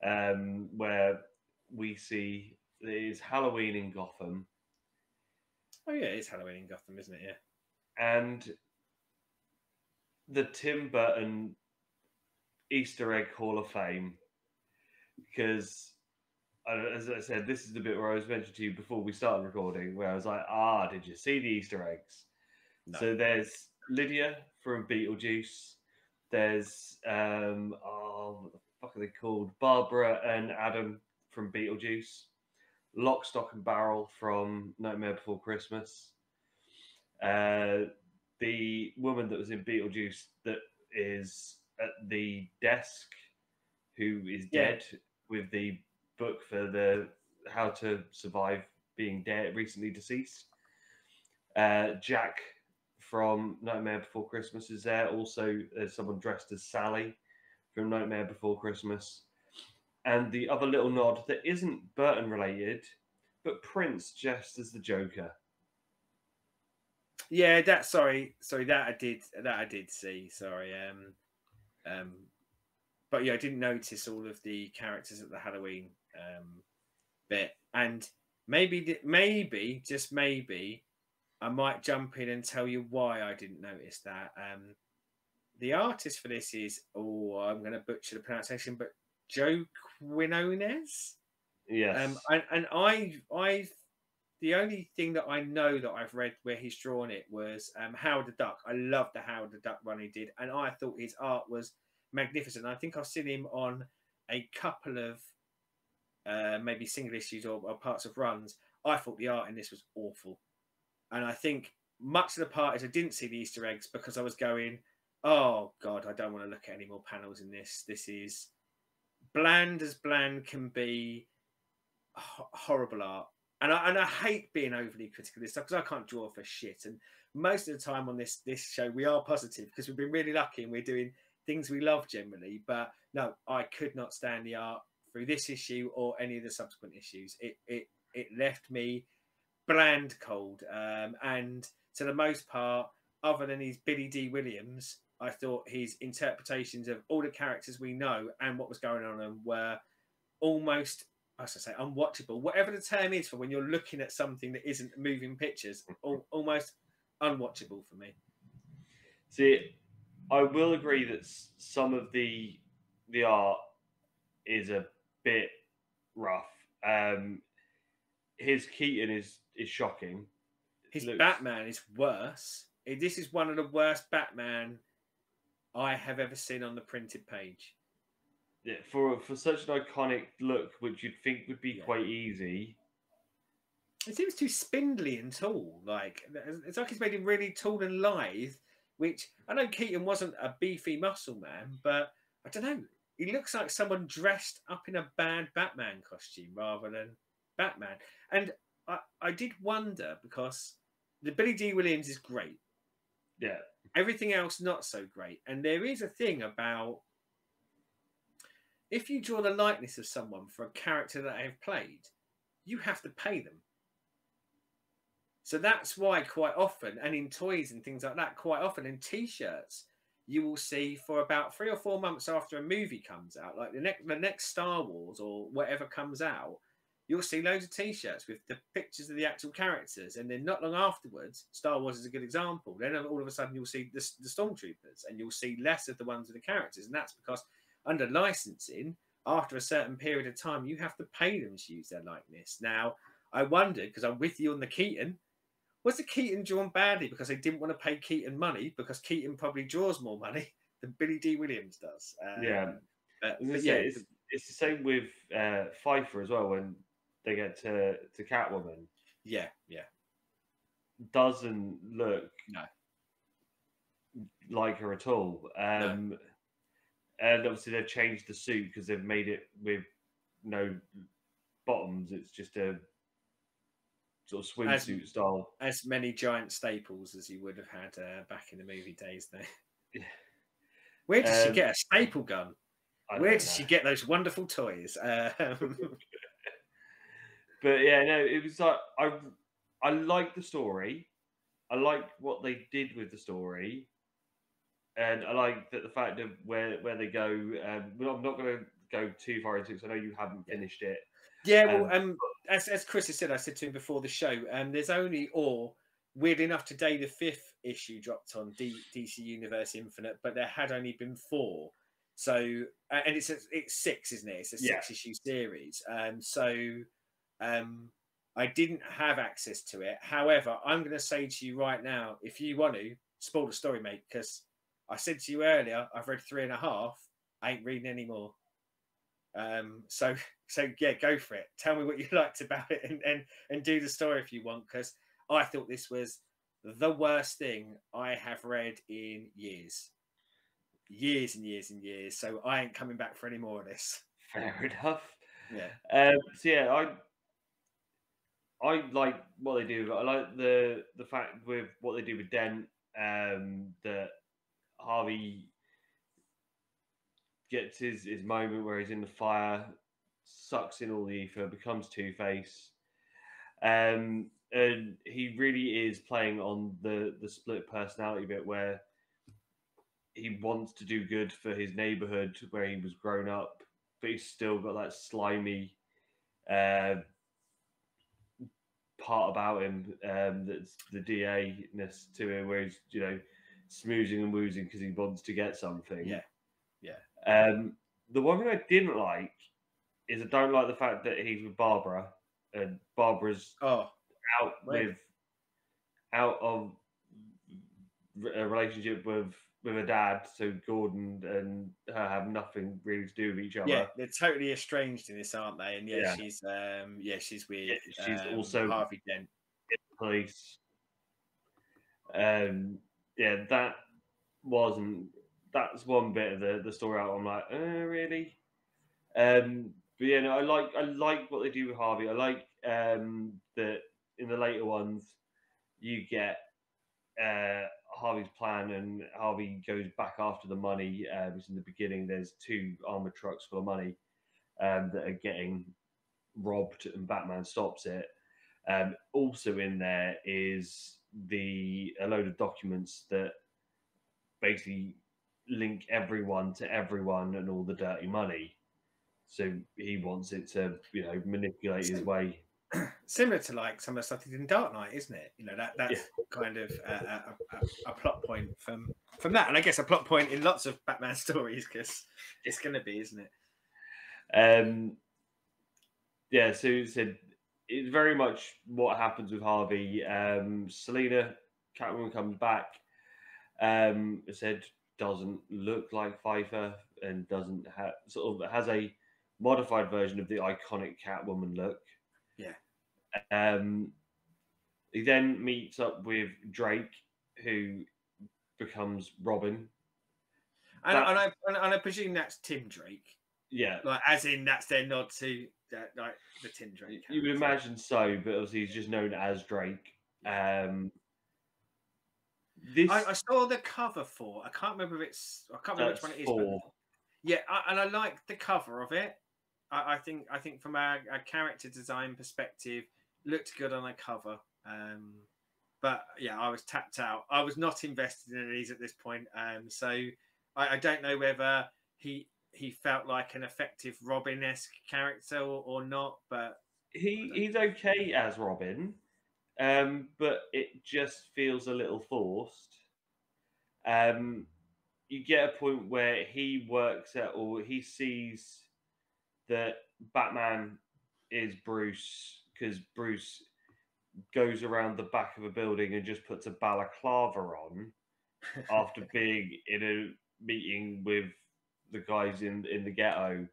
where we see there's Halloween in Gotham. Oh yeah, it's Halloween in Gotham, isn't it? Yeah. And the Tim Burton Easter egg Hall of Fame, because as I said, this is the bit where I was mentioned to you before we started recording, where I was like, did you see the Easter eggs? No. So there's Lydia from Beetlejuice. There's what the fuck are they called? Barbara and Adam from Beetlejuice. Lock, Stock and Barrel from Nightmare Before Christmas. The woman that was in Beetlejuice that is at the desk, who is dead, with the book for the how to survive being dead, recently deceased. Jack from Nightmare Before Christmas is there. Also, there's someone dressed as Sally from Nightmare Before Christmas. And the other little nod that isn't Burton related, but Prince just as the Joker. Yeah, sorry, that I did see. Sorry, but yeah, I didn't notice all of the characters at the Halloween bit, and maybe just maybe I might jump in and tell you why I didn't notice that. The artist for this is, I'm going to butcher the pronunciation, but Joe Quinones. Yes. And I the only thing that I know that I've read where he's drawn it was Howard the Duck. I loved the Howard the Duck run he did, and I thought his art was magnificent. I think I've seen him on a couple of maybe single issues or parts of runs. I thought the art in this was awful. And I think much of the part is I didn't see the Easter eggs because I was going, oh, God, I don't want to look at any more panels in this. This is bland as bland can be, horrible art. And I hate being overly critical of this stuff because I can't draw for shit. And most of the time on this show, we are positive because we've been really lucky and we're doing things we love generally. But no, I could not stand the art through this issue or any of the subsequent issues. It left me bland cold, and to the most part, other than his Billy D. Williams, I thought his interpretations of all the characters we know and what was going on them were almost, I was going to say, unwatchable. Whatever the term is for when you're looking at something that isn't moving pictures, almost unwatchable for me. See, I will agree that some of the art is a bit rough. His Keaton is shocking. His Batman is worse. This is one of the worst Batman I have ever seen on the printed page. Yeah, for such an iconic look, which you'd think would be quite easy. It seems too spindly and tall. Like it's like he's made him really tall and lithe. Which I know Keaton wasn't a beefy muscle man, but I don't know. He looks like someone dressed up in a bad Batman costume rather than Batman. And I did wonder because the Billy D. Williams is great. Yeah. Everything else not so great. And there is a thing about if you draw the likeness of someone for a character that they have played, you have to pay them. So that's why quite often, and in toys and things like that, quite often in T-shirts, you will see for about 3 or 4 months after a movie comes out, like the next Star Wars or whatever comes out, you'll see loads of T-shirts with the pictures of the actual characters. And then not long afterwards, Star Wars is a good example. Then all of a sudden you'll see the Stormtroopers and you'll see less of the ones with the characters. And that's because under licensing, after a certain period of time, you have to pay them to use their likeness. Now, I wondered, because I'm with you on the Keaton, was the Keaton drawn badly because they didn't want to pay Keaton money because Keaton probably draws more money than Billy D. Williams does? But yeah, it's the same with Pfeiffer as well when they get to Catwoman. Yeah. Doesn't look like her at all. No. And obviously they've changed the suit because they've made it with no bottoms. It's just a sort of swimsuit style. As many giant staples as you would have had back in the movie days there. Yeah. Where does she get a staple gun? Where does she get those wonderful toys? But yeah, no, it was like I liked the story. I liked what they did with the story. And I like that the fact of where they go. I'm not going to go too far into it because I know you haven't finished it. Yeah, well, as Chris has said, I said to him before the show, there's only, weird enough, today the 5th issue dropped on DC Universe Infinite, but there had only been 4. So, and it's 6, isn't it? It's a 6-issue series. I didn't have access to it. However, I'm going to say to you right now, if you want to, spoil the story, mate, because I said to you earlier, I've read 3.5. I ain't reading anymore. So yeah, go for it. Tell me what you liked about it, and do the story if you want, because I thought this was the worst thing I have read in years and years and years. So I ain't coming back for any more of this. Fair enough. Yeah. So yeah, I like what they do. I like the fact with what they do with Dent, that Harvey gets his moment where he's in the fire, sucks in all the ether, becomes Two-Face. And he really is playing on the split personality bit, where he wants to do good for his neighborhood where he was grown up, but he's still got that slimy part about him, that's the DA-ness to him, where he's, you know, smoozing and woozing because he wants to get something. Yeah. The one thing I didn't like is I don't like the fact that he's with Barbara, and Barbara's out of a relationship with her dad, so Gordon and her have nothing really to do with each other. Yeah, they're totally estranged in this, aren't they? And she's with she's also Harvey Dent. Police. That's one bit of the story out. I'm like, really? But yeah, no, I like what they do with Harvey. I like that in the later ones you get Harvey's plan, and Harvey goes back after the money. Because in the beginning, there's 2 armored trucks full of money that are getting robbed, and Batman stops it. Also in there is a load of documents that basically link everyone to everyone and all the dirty money. So he wants it to, you know, manipulate his way. Similar to like some of the stuff he did in Dark Knight, isn't it? You know, that's kind of a plot point from that, and I guess a plot point in lots of Batman stories, because it's going to be, isn't it? Yeah. So it's very much what happens with Harvey. Selina, Catwoman, comes back. Said doesn't look like Pfeiffer, and doesn't have has a modified version of the iconic Catwoman look. Yeah. He then meets up with Drake, who becomes Robin. And I presume that's Tim Drake. Yeah. Like, as in that's their nod to like the Tim Drake character. You would imagine so, but obviously he's just known as Drake. I saw the cover for. I can't remember which one it is. 4. Yeah, and I like the cover of it. I think from a character design perspective, looked good on a cover. But yeah, I was tapped out. I was not invested in these at this point. So I don't know whether he felt like an effective Robin-esque character or not. But he's okay as Robin, but it just feels a little forced. You get a point where he works out, or he sees that Batman is Bruce, because Bruce goes around the back of a building and just puts a balaclava on after being in a meeting with the guys in the ghetto.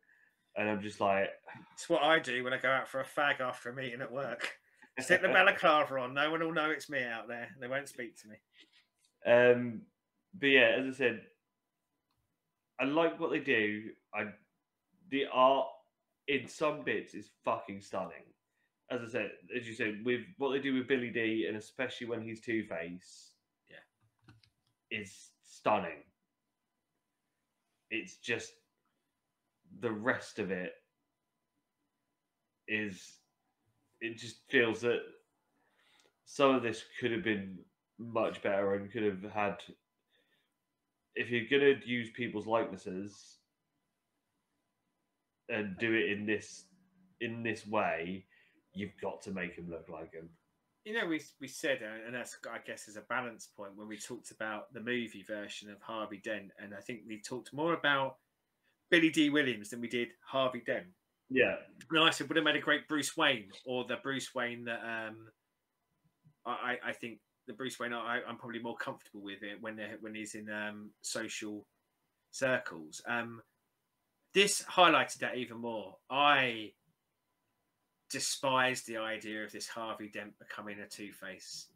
And I'm just like, it's what I do when I go out for a fag after a meeting at work. Stick the balaclava on. No one will know it's me out there. They won't speak to me. But yeah, as I said, I like what they do. The art in some bits is fucking stunning. As I said, as you said, with what they do with Billy D, and especially when he's Two-Face, is stunning. It's just the rest of it just feels that some of this could have been much better, and could have had, if you're going to use people's likenesses and do it in this way, you've got to make him look like him. You know, we said, and that's, I guess, is a balance point when we talked about the movie version of Harvey Dent, and I think we talked more about Billy D. Williams than we did Harvey Dent. Yeah. And I said would have made a great Bruce Wayne, or the Bruce Wayne that I think the Bruce Wayne I'm probably more comfortable with it when he's in social circles. This highlighted that even more. I despise the idea of this Harvey Dent becoming a Two-Face,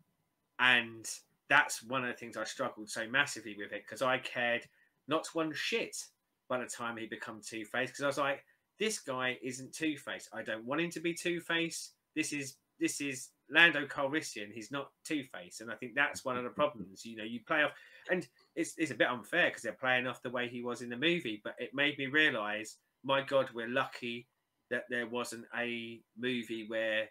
and that's one of the things I struggled so massively with it, because I cared not one shit by the time he become Two-Face, because I was like, this guy isn't Two-Face. I don't want him to be Two-Face. This is Lando Calrissian. He's not Two-Face, and I think that's one of the problems. You know, you play off, and it's a bit unfair because they're playing off the way he was in the movie, but it made me realise, my God, we're lucky that there wasn't a movie where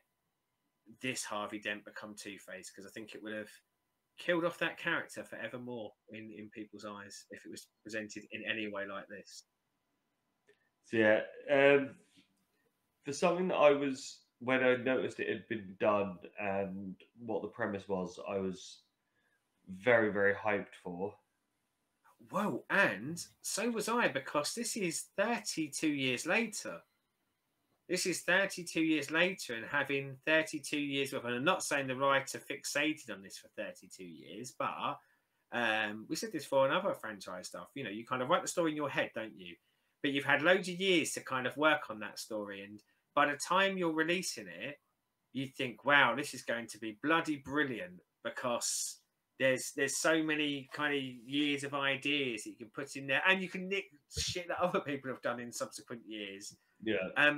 this Harvey Dent become Two-Face, because I think it would have killed off that character forevermore in people's eyes if it was presented in any way like this. So yeah, for something that I was, when I noticed it had been done and what the premise was, I was very, very hyped for. Whoa, and so was I, because this is 32 years later. This is 32 years later, and having 32 years with, and I'm not saying the writer fixated on this for 32 years, but we said this for another franchise stuff. You know, you kind of write the story in your head, don't you? But you've had loads of years to kind of work on that story, and by the time you're releasing it, you think, wow, this is going to be bloody brilliant, because there's so many kind of years of ideas that you can put in there, and you can nick shit that other people have done in subsequent years. Yeah.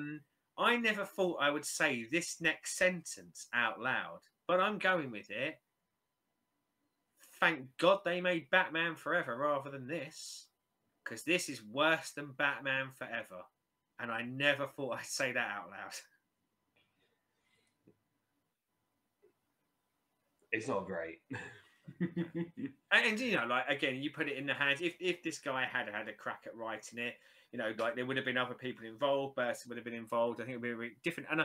I never thought I would say this next sentence out loud, but I'm going with it. Thank God they made Batman Forever rather than this, because this is worse than Batman Forever. And I never thought I'd say that out loud. It's not great. And you know, like, again, you put it in the hands, if this guy had a crack at writing it, you know, like, there would have been other people involved, Burton would have been involved, I think it would be really different. And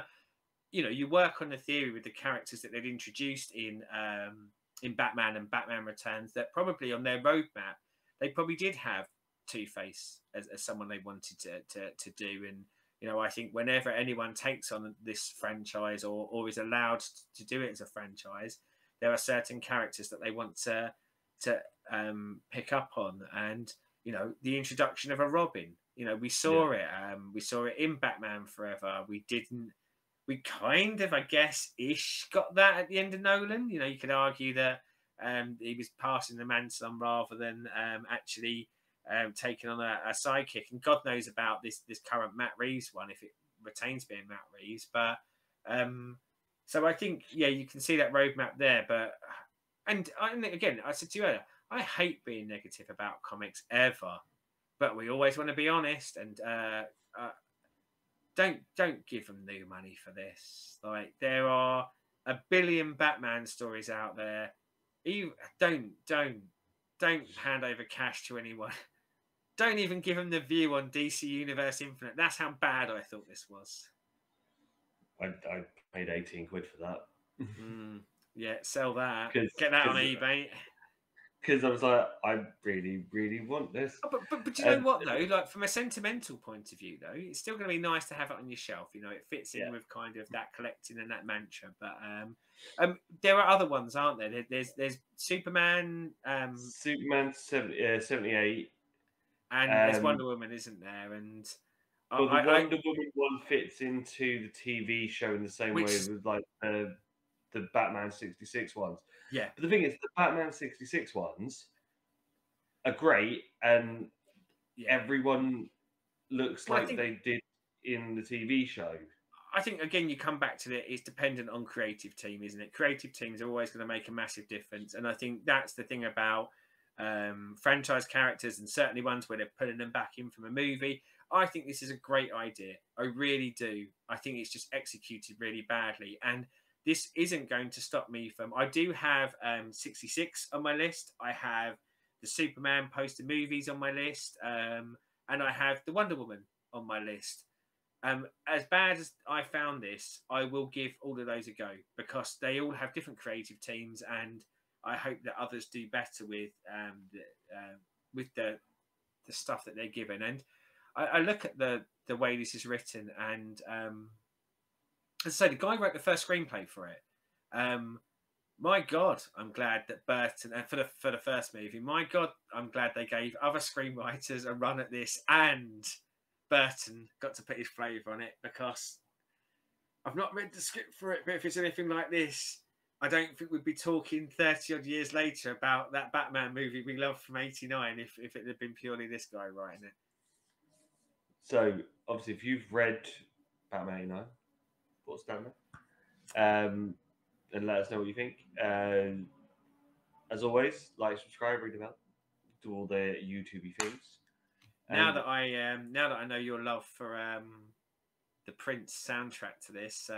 you know, you work on the theory with the characters that they'd introduced in Batman and Batman Returns, that probably on their roadmap they probably did have Two-Face as someone they wanted to do. And you know, I think whenever anyone takes on this franchise or is allowed to do it as a franchise, there are certain characters that they want to pick up on. And you know, the introduction of a Robin, you know, we saw it in Batman Forever. We kind of, I guess, got that at the end of Nolan. You know, you could argue that he was passing the mantle on rather than actually taking on a sidekick. And God knows about this current Matt Reeves one, if it retains being Matt Reeves. But so I think, yeah, you can see that roadmap there. But and again, I said to you earlier, I hate being negative about comics ever, but we always want to be honest. And don't give them new money for this. Like, there are a billion Batman stories out there. Don't hand over cash to anyone. Don't even give them the view on DC Universe Infinite. That's how bad I thought this was. I paid 18 quid for that. Yeah, sell that. Get that on eBay. Because I was like, I really, really want this. Oh, but you know what, though? Like, from a sentimental point of view, though, it's still going to be nice to have it on your shelf. You know, it fits in with kind of that collecting and that mantra. But there are other ones, aren't there? There's Superman. Superman 78. And there's Wonder Woman, isn't there? And well, the Wonder Woman one fits into the TV show in the same way with, like, the Batman 66 ones. Yeah. But the thing is, the Batman 66 ones are great, and everyone looks like they did in the TV show. I think, again, you come back to it, it's dependent on creative team, isn't it? Creative teams are always going to make a massive difference. And I think that's the thing about franchise characters, and certainly ones where they're putting them back in from a movie. I think this is a great idea. I really do. I think it's just executed really badly. And this isn't going to stop me from... I do have 66 on my list. I have the Superman poster movies on my list. And I have the Wonder Woman on my list. As bad as I found this, I will give all of those a go, because they all have different creative teams, and I hope that others do better with the stuff that they're given. And I look at the way this is written, and as I say, the guy wrote the first screenplay for it. My God, I'm glad that Burton, and for the first movie, my God, I'm glad they gave other screenwriters a run at this, and Burton got to put his flavour on it, because I've not read the script for it, but if it's anything like this, I don't think we'd be talking 30 odd years later about that Batman movie we loved from '89 if it had been purely this guy writing it. So obviously, if you've read Batman '89, what's down there? And let us know what you think. As always, like, subscribe, read about, do all the YouTubey things. Now that I know your love for the Prince soundtrack to this,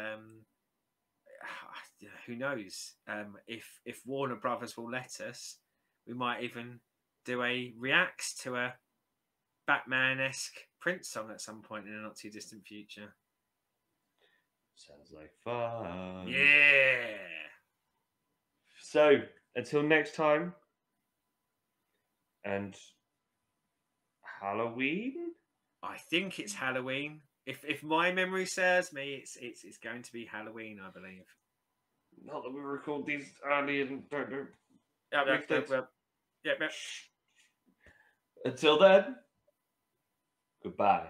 who knows? If Warner Brothers will let us, we might even do a reacts to a Batman-esque Prince song at some point in a not too distant future. Sounds like fun. Yeah. So until next time, and Halloween. I think it's Halloween. If my memory serves me, it's going to be Halloween, I believe. Not that we record these early and don't do. Yeah. Until then, goodbye.